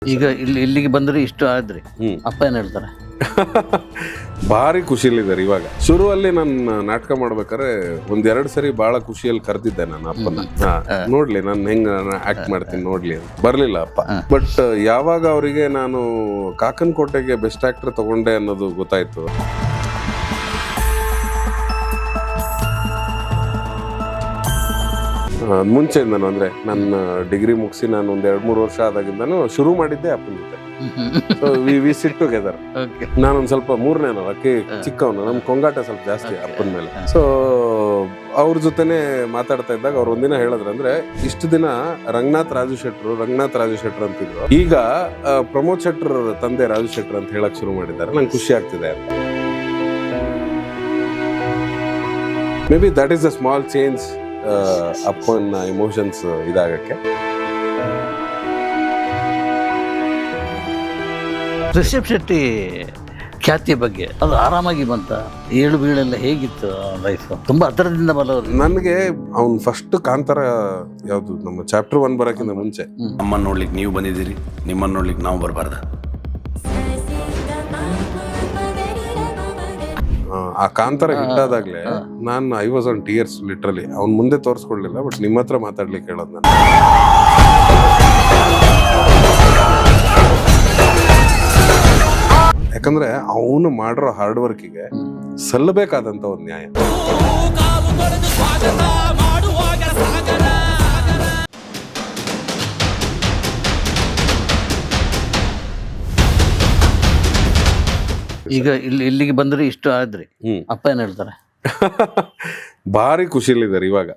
ಈಗ ಇಲ್ಲಿಗೆ ಬಂದ್ರೆ ಇಷ್ಟು ಆದ್ರಿ ಅಪ್ಪ ಏನ್ ಹೇಳ್ತಾರೆ? ಭಾರಿ ಖುಷಿಲಿದ್ದಾರೆ ಇವಾಗ. ಶುರುವಲ್ಲಿ ನಾನು ನಾಟಕ ಮಾಡ್ಬೇಕಾದ್ರೆ ಒಂದೆರಡು ಸರಿ ಬಹಳ ಖುಷಿಯಲ್ಲಿ ಕರೆದಿದ್ದೆ ನಾನು ಅಪ್ಪನ. ನೋಡ್ಲಿ ನಾನು ಹೆಂಗ ಆಕ್ಟ್ ಮಾಡ್ತೀನಿ ನೋಡ್ಲಿ ಅಂತ. ಬರ್ಲಿಲ್ಲ ಅಪ್ಪ. ಬಟ್ ಯಾವಾಗ ಅವರಿಗೆ ನಾನು ಕಾಕನ್ ಕೋಟೆಗೆ ಬೆಸ್ಟ್ ಆಕ್ಟರ್ ತಗೊಂಡೆ ಅನ್ನೋದು ಗೊತ್ತಾಯ್ತು, ಮುಂಚೆಯಿಂದನು ಅಂದ್ರೆ ನನ್ನ ಡಿಗ್ರಿ ಮುಗಿಸಿ ನಾನು ಒಂದ್ 2-3 ವರ್ಷ ಆದಾಗಿಂದನು ಶುರು ಮಾಡಿದ್ದೆ ಅಪ್ಪನ ಜೊತೆ. We sit together. ನಾನೊಂದ್ ಸ್ವಲ್ಪ ಮೂರನೇನಲ್ಲ, ಚಿಕ್ಕವನು, ನಮ್ ಕೊಂಗಾಟ ಸ್ವಲ್ಪ ಜಾಸ್ತಿ ಅಪ್ಪನ ಮೇಲೆ. ಸೊ ಅವ್ರ ಜೊತೆನೆ ಮಾತಾಡ್ತಾ ಇದ್ದಾಗ ಅವ್ರು ಒಂದಿನ ಹೇಳಿದ್ರಂದ್ರೆ, ಇಷ್ಟು ದಿನ ರಂಗನಾಥ್ ರಾಜು ಶೆಟ್ರು ಅಂತಿದ್ರು, ಈಗ ಪ್ರಮೋದ್ ಶೆಟ್ರ್ ತಂದೆ ರಾಜು ಶೆಟ್ರ್ ಅಂತ ಹೇಳಕ್ ಶುರು ಮಾಡಿದ್ದಾರೆ, ನಂಗೆ ಖುಷಿ ಆಗ್ತಿದೆ ಅಂತ. May be that is a small change ಅಪ್ಪನ ಇಮೋಷನ್ಸ್ ಇದಾಗಕ್ಕೆ. ರಿಷಬ್ ಶೆಟ್ಟಿ ಖ್ಯಾತಿಯ ಬಗ್ಗೆ ಅದು ಆರಾಮಾಗಿ ಬಂತ? ಏಳು ಬೀಳೆಲ್ಲ ಹೇಗಿತ್ತು ಲೈಫ್? ತುಂಬಾ ಹತ್ತಿರದಿಂದ ಬರೋರು. ನನಗೆ ಅವ್ನು ಫಸ್ಟ್ ಕಾಂತಾರ ಯಾವ್ದು ನಮ್ಮ ಚಾಪ್ಟರ್ 1 ಬರೋಕ್ಕಿಂತ ಮುಂಚೆ, ನಮ್ಮನ್ನು ನೋಡ್ಲಿಕ್ಕೆ ನೀವು ಬಂದಿದ್ದೀರಿ, ನಿಮ್ಮನ್ನು ನೋಡ್ಲಿಕ್ಕೆ ನಾವು ಬರಬಾರ್ದ? ಆ ಕಾಂತಾರ ಹಿಟ್ ಆದಾಗ್ಲೇ ನಾನು I was on tears literally. ಅವ್ನ್ ಮುಂದೆ ತೋರಿಸ್ಕೊಡ್ಲಿಲ್ಲ, ಬಟ್ ನಿಮ್ಮ ಹತ್ರ ಮಾತಾಡ್ಲಿಕ್ಕೆ ಹೇಳೋದು ನಾನು. ಯಾಕಂದ್ರೆ ಅವನು ಮಾಡಿರೋ ಹಾರ್ಡ್ ವರ್ಕಿಗೆ ಸಲ್ಲಬೇಕಾದಂತ ಒಂದು ನ್ಯಾಯ. ಈಗ ಇಲ್ಲಿಗೆ ಬಂದ್ರೆ ಇಷ್ಟು ಆದ್ರಿ ಅಪ್ಪ ಏನ್ ಹೇಳ್ತಾರೆ? ಭಾರಿ ಖುಷಿಲಿದ್ದಾರೆ ಇವಾಗ.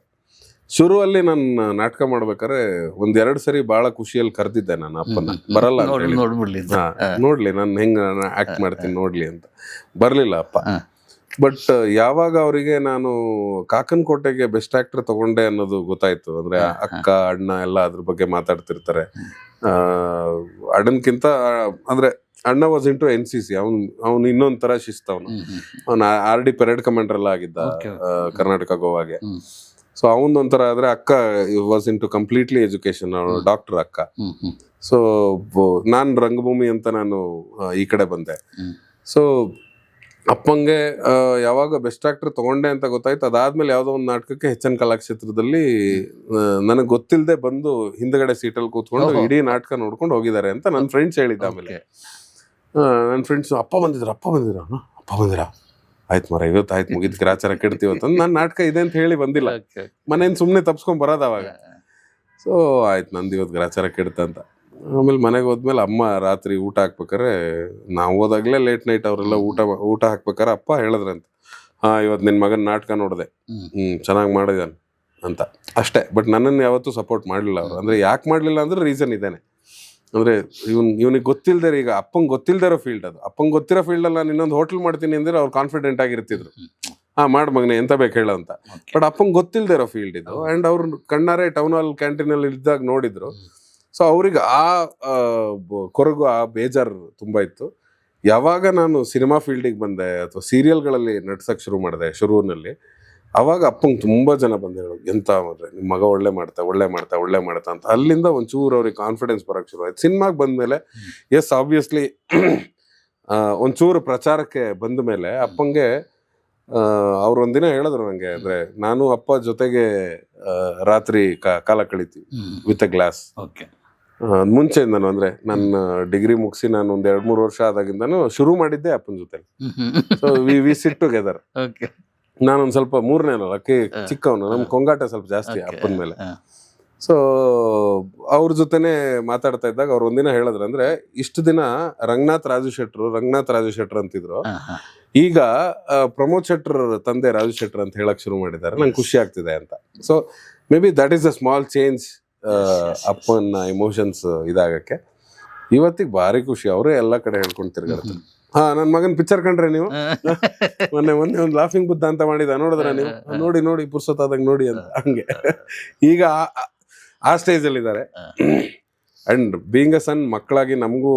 ಶುರುವಲ್ಲಿ ನಾನು ನಾಟಕ ಮಾಡ್ಬೇಕಾದ್ರೆ ಒಂದೆರಡು ಸರಿ ಬಹಳ ಖುಷಿಯಲ್ಲಿ ಕರೆದಿದ್ದೆ ನಾನು ಅಪ್ಪನ. ಬರಲ್ಲ ನೋಡ್ಲಿ ನಾನು ಹೆಂಗ ಆಕ್ಟ್ ಮಾಡ್ತೀನಿ ನೋಡ್ಲಿ ಅಂತ. ಬರ್ಲಿಲ್ಲ ಅಪ್ಪ. ಬಟ್ ಯಾವಾಗ ಅವರಿಗೆ ನಾನು ಕಾಕನ್ ಕೋಟೆಗೆ ಬೆಸ್ಟ್ ಆಕ್ಟರ್ ತಗೊಂಡೆ ಅನ್ನೋದು ಗೊತ್ತಾಯ್ತು, ಅಂದ್ರೆ ಅಕ್ಕ ಅಣ್ಣ ಎಲ್ಲ ಅದ್ರ ಬಗ್ಗೆ ಮಾತಾಡ್ತಿರ್ತಾರೆ. ಅಣ್ಣನ್ಕಿಂತ ಅಂದ್ರೆ ಅಣ್ಣ ವಾಸ್ ಇಂಟು NCC. ಅವ್ನು ಇನ್ನೊಂದ್ ತರ ಶಿಸ್ತ. ಅವ್ನು RD ಪೆರೇಡ್ ಕಮಾಂಡರ್ ಎಲ್ಲ ಆಗಿದ್ದ ಕರ್ನಾಟಕ ಗೋವಾಗೆ. ಸೊ ಅವನೊಂಥರ ಆದ್ರೆ ಅಕ್ಕ was into completely education, doctor ಅಕ್ಕ. ಸೊ ನಾನ್ ರಂಗಭೂಮಿ ಅಂತ ನಾನು ಈ ಕಡೆ ಬಂದೆ. ಸೊ ಅಪ್ಪಂಗೆ ಯಾವಾಗ ಬೆಸ್ಟ್ ಆಕ್ಟರ್ ತಗೊಂಡೆ ಅಂತ ಗೊತ್ತಾಯ್ತು. ಅದಾದ್ಮೇಲೆ ಯಾವ್ದೋ ಒಂದು ನಾಟಕಕ್ಕೆ HN ಕಲಾಕ್ಷೇತ್ರದಲ್ಲಿ ನನಗೆ ಗೊತ್ತಿಲ್ಲದೆ ಬಂದು ಹಿಂದ್ಗಡೆ ಸೀಟಲ್ಲಿ ಕೂತ್ಕೊಂಡು ಇಡೀ ನಾಟಕ ನೋಡ್ಕೊಂಡು ಹೋಗಿದ್ದಾರೆ ಅಂತ ನನ್ನ ಫ್ರೆಂಡ್ಸ್ ಹೇಳಿದ್ದ. ಆಮೇಲೆ ನನ್ನ ಫ್ರೆಂಡ್ಸ್ ಅಪ್ಪ ಬಂದಿರಾ ಆಯ್ತು ಮರ, ಇವತ್ತು ಆಯ್ತು ಮುಗಿದ್ ಗ್ರಾಚಾರ ಕೆಡ್ತೀವತ್ತ. ನಾನು ನಾಟಕ ಇದೆ ಅಂತ ಹೇಳಿ ಬಂದಿಲ್ಲ, ಮನೇನ್ ಸುಮ್ನೆ ತಪ್ಸ್ಕೊಂಡ್ ಬರೋದು ಅವಾಗ. ಸೊ ಆಯ್ತು ನಂದು ಇವತ್ತು ಗ್ರಾಚಾರ ಕೆಡ್ತಂತ. ಆಮೇಲೆ ಮನೆಗೆ ಹೋದ್ಮೇಲೆ ಅಮ್ಮ ರಾತ್ರಿ ಊಟ ಹಾಕ್ಬೇಕಾರೆ, ನಾವು ಹೋದಾಗ್ಲೇ ಲೇಟ್ ನೈಟ್ ಅವರೆಲ್ಲ ಊಟ ಹಾಕ್ಬೇಕಾರೆ ಅಪ್ಪ ಹೇಳಿದ್ರಂತ, ಇವತ್ತು ನಿನ್ ಮಗನ್ ನಾಟಕ ನೋಡಿದೆ, ಚೆನ್ನಾಗಿ ಮಾಡಿದಾನೆ ಅಂತ ಅಷ್ಟೇ. ಬಟ್ ನನ್ನನ್ನು ಯಾವತ್ತೂ ಸಪೋರ್ಟ್ ಮಾಡ್ಲಿಲ್ಲ ಅವ್ರು. ಅಂದ್ರೆ ಯಾಕೆ ಮಾಡ್ಲಿಲ್ಲ ಅಂದ್ರೆ ರೀಸನ್ ಇದೇನೆ. ಅಂದ್ರೆ ಇವನಿಗೆ ಗೊತ್ತಿಲ್ದೇ, ಈಗ ಅಪ್ಪಂಗೆ ಗೊತ್ತಿಲ್ದೇ ಇರೋ ಫೀಲ್ಡ್ ಅದು. ಅಪ್ಪಂಗೆ ಗೊತ್ತಿರೋ ಫೀಲ್ಡ್ ಅಲ್ಲ, ನಾನು ಇನ್ನೊಂದು ಹೋಟ್ಲ್ ಮಾಡ್ತೀನಿ ಅಂದ್ರೆ ಅವ್ರು ಕಾನ್ಫಿಡೆಂಟ್ ಆಗಿರ್ತಿದ್ರು, ಮಾಡ್ ಮಗನೆ ಎಂತ ಬೇಕು ಹೇಳ ಅಂತ. ಬಟ್ ಅಪ್ಪಂಗೆ ಗೊತ್ತಿಲ್ದೇ ಇರೋ ಫೀಲ್ಡ್ ಇದು. ಅಂಡ್ ಅವ್ರು ಕಣ್ಣಾರೆ ಟೌನ್ ಹಾಲ್ ಕ್ಯಾಂಟೀನ್ ಅಲ್ಲಿ ಇದ್ದಾಗ ನೋಡಿದ್ರು. ಸೊ ಅವ್ರಿಗೆ ಆ ಕೊರಗು, ಆ ಬೇಜಾರು ತುಂಬಾ ಇತ್ತು. ಯಾವಾಗ ನಾನು ಸಿನಿಮಾ ಫೀಲ್ಡಿಗೆ ಬಂದೆ ಅಥವಾ ಸೀರಿಯಲ್ಗಳಲ್ಲಿ ನಡ್ಸಕ್ ಶುರು ಮಾಡಿದೆ ಶುರುವಿನಲ್ಲಿ, ಅವಾಗ ಅಪ್ಪಂಗೆ ತುಂಬಾ ಜನ ಬಂದು ಹೇಳೋದು, ಎಂತ ಅಂದ್ರೆ ನಿಮ್ಮ ಮಗ ಒಳ್ಳೆ ಮಾಡ್ತಾ ಅಂತ. ಅಲ್ಲಿಂದ ಒಂಚೂರು ಅವ್ರಿಗೆ ಕಾನ್ಫಿಡೆನ್ಸ್ ಬರಕ್ ಶುರು ಆಯ್ತು. ಸಿನಿಮಾಗೆ ಬಂದ್ಮೇಲೆ ಎಸ್ ಆಬ್ವಿಯಸ್ಲಿ ಒಂಚೂರು ಪ್ರಚಾರಕ್ಕೆ ಬಂದ ಮೇಲೆ ಅಪ್ಪಂಗೆ ಅವ್ರು ಒಂದಿನ ಹೇಳಿದ್ರು ನಂಗೆ, ಅಂದ್ರೆ ನಾನು ಅಪ್ಪ ಜೊತೆಗೆ ರಾತ್ರಿ ಕಾಲ ಕಳಿತೀವಿ ವಿತ್ ಅ ಗ್ಲಾಸ್. ಮುಂಚೆಯಿಂದನು ಅಂದ್ರೆ ನನ್ನ ಡಿಗ್ರಿ ಮುಗಿಸಿ ನಾನು ಒಂದ್ 2-3 ವರ್ಷ ಆದಾಗಿಂದನು ಶುರು ಮಾಡಿದ್ದೆ ಅಪ್ಪನ ಜೊತೆ. So we sit together. ನಾನೊಂದ್ ಸ್ವಲ್ಪ ಮೂರನೇನಲ್ಲ, ಚಿಕ್ಕವನು, ನಮ್ ಕೊಂಗಾಟ ಸ್ವಲ್ಪ ಜಾಸ್ತಿ ಅಪ್ಪನ ಮೇಲೆ. ಸೊ ಅವ್ರ ಜೊತೆನೆ ಮಾತಾಡ್ತಾ ಇದ್ದಾಗ ಅವ್ರು ಒಂದಿನ ಹೇಳಿದ್ರಂದ್ರೆ, ಇಷ್ಟು ದಿನ ರಂಗನಾಥ್ ರಾಜು ಶೆಟ್ರು ಅಂತಿದ್ರು, ಈಗ ಪ್ರಮೋದ್ ಶೆಟ್ರ್ ತಂದೆ ರಾಜು ಶೆಟ್ರ್ ಅಂತ ಹೇಳಕ್ ಶುರು ಮಾಡಿದ್ದಾರೆ, ನಂಗೆ ಖುಷಿ ಆಗ್ತಿದೆ ಅಂತ. So may be that is a small change ಅಪ್ಪನ ಇಮೋಷನ್ಸ್ ಇದಾಗಕ್ಕೆ. ಇವತ್ತಿಗೆ ಭಾರಿ ಖುಷಿ. ಅವರೇ ಎಲ್ಲಾ ಕಡೆ ಹೇಳ್ಕೊಂಡು ತಿರ್ಗಾಡ್ತಾರೆ. ನನ್ ಮಗನ್ ಪಿಕ್ಚರ್ ಕಂಡ್ರೆ ನೀವು ಮೊನ್ನೆ ಒಂದು ಲಾಫಿಂಗ್ ಬುದ್ಧ ಅಂತ ಮಾಡಿದ, ನೋಡಿದ್ರ ನೀವು? ನೋಡಿ ಪುರ್ಸೊತ್ತಾದಾಗ ನೋಡಿ ಅಂತ. ಹಂಗೆ ಈಗ ಆ ಸ್ಟೇಜ್ ಅಲ್ಲಿ ಇದ್ದಾರೆ. ಅಂಡ್ ಬೀಯಿಂಗ್ ಅ ಸನ್, ಮಕ್ಕಳಾಗಿ ನಮಗೂ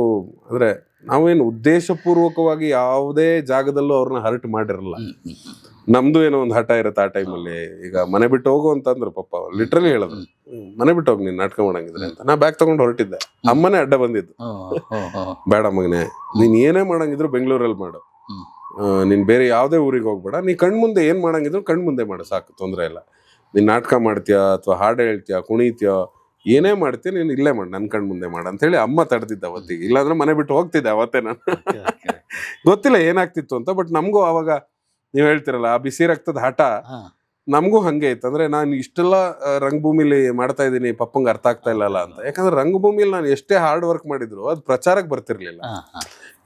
ಅಂದ್ರೆ ನಾವೇನು ಉದ್ದೇಶಪೂರ್ವಕವಾಗಿ ಯಾವುದೇ ಜಾಗದಲ್ಲೂ ಅವ್ರನ್ನ ಹರ್ಟ್ ಮಾಡಿರಲ್ಲ. ನಮ್ದು ಏನೋ ಒಂದು ಹಠ ಇರುತ್ತೆ ಆ ಟೈಮಲ್ಲಿ. ಈಗ ಮನೆ ಬಿಟ್ಟು ಹೋಗು ಅಂತಂದ್ರು ಪಾಪ, ಲಿಟ್ರಲಿ ಹೇಳಿದ್ರು ಮನೆ ಬಿಟ್ಟು ಹೋಗಿ ನೀನ್ ನಾಟಕ ಮಾಡಂಗಿದ್ರೆ ಅಂತ. ನಾ ಬ್ಯಾಗ್ ತಗೊಂಡು ಹೊರಟಿದ್ದೆ, ಅಮ್ಮನೇ ಅಡ್ಡ ಬಂದಿದ್ದು. ಬೇಡ ಮಗನೇ, ನೀನ್ ಏನೇ ಮಾಡಂಗಿದ್ರು ಬೆಂಗಳೂರಲ್ಲಿ ಮಾಡು, ನೀನ್ ಬೇರೆ ಯಾವ್ದೇ ಊರಿಗೆ ಹೋಗ್ಬೇಡ, ನೀ ಕಣ್ಮುಂದೆ ಏನ್ ಮಾಡಂಗಿದ್ರು ಕಣ್ಮುಂದೆ ಮಾಡು ಸಾಕು, ತೊಂದ್ರೆ ಇಲ್ಲ. ನೀನ್ ನಾಟಕ ಮಾಡ್ತೀಯಾ ಅಥವಾ ಹಾಡು ಹೇಳ್ತೀಯಾ, ಕುಣಿತೀಯಾ, ಏನೇ ಮಾಡ್ತೀಯ ನೀನ್ ಇಲ್ಲೇ ಮಾಡಿ, ನನ್ ಕಣ್ ಮುಂದೆ ಮಾಡ ಅಂತ ಹೇಳಿ ಅಮ್ಮ ತಡೆದಿದ್ದ ಅವತ್ತಿಗೆ. ಇಲ್ಲಾಂದ್ರೆ ಮನೆ ಬಿಟ್ಟು ಹೋಗ್ತಿದ್ದೆ ಅವತ್ತೇ ನಾನು. ಗೊತ್ತಿಲ್ಲ ಏನಾಗ್ತಿತ್ತು ಅಂತ. ಬಟ್ ನಮಗೂ ಅವಾಗ ನೀವ್ ಹೇಳ್ತಿರಲ್ಲ ಆ ಬಿಸಿ ರಕ್ತದ ಹಠ ನಮಗೂ ಹಂಗೆ ಇತ್ತು. ಅಂದ್ರೆ ನಾನು ಇಷ್ಟೆಲ್ಲ ರಂಗಭೂಮಿಲಿ ಮಾಡ್ತಾ ಇದ್ದೀನಿ, ಪಪ್ಪಂಗೆ ಅರ್ಥ ಆಗ್ತಾ ಇಲ್ಲಲ್ಲ ಅಂತ. ಯಾಕಂದ್ರೆ ರಂಗಭೂಮಿಲಿ ನಾನು ಎಷ್ಟೇ ಹಾರ್ಡ್ ವರ್ಕ್ ಮಾಡಿದ್ರು ಅದು ಪ್ರಚಾರಕ್ಕೆ ಬರ್ತಿರ್ಲಿಲ್ಲ.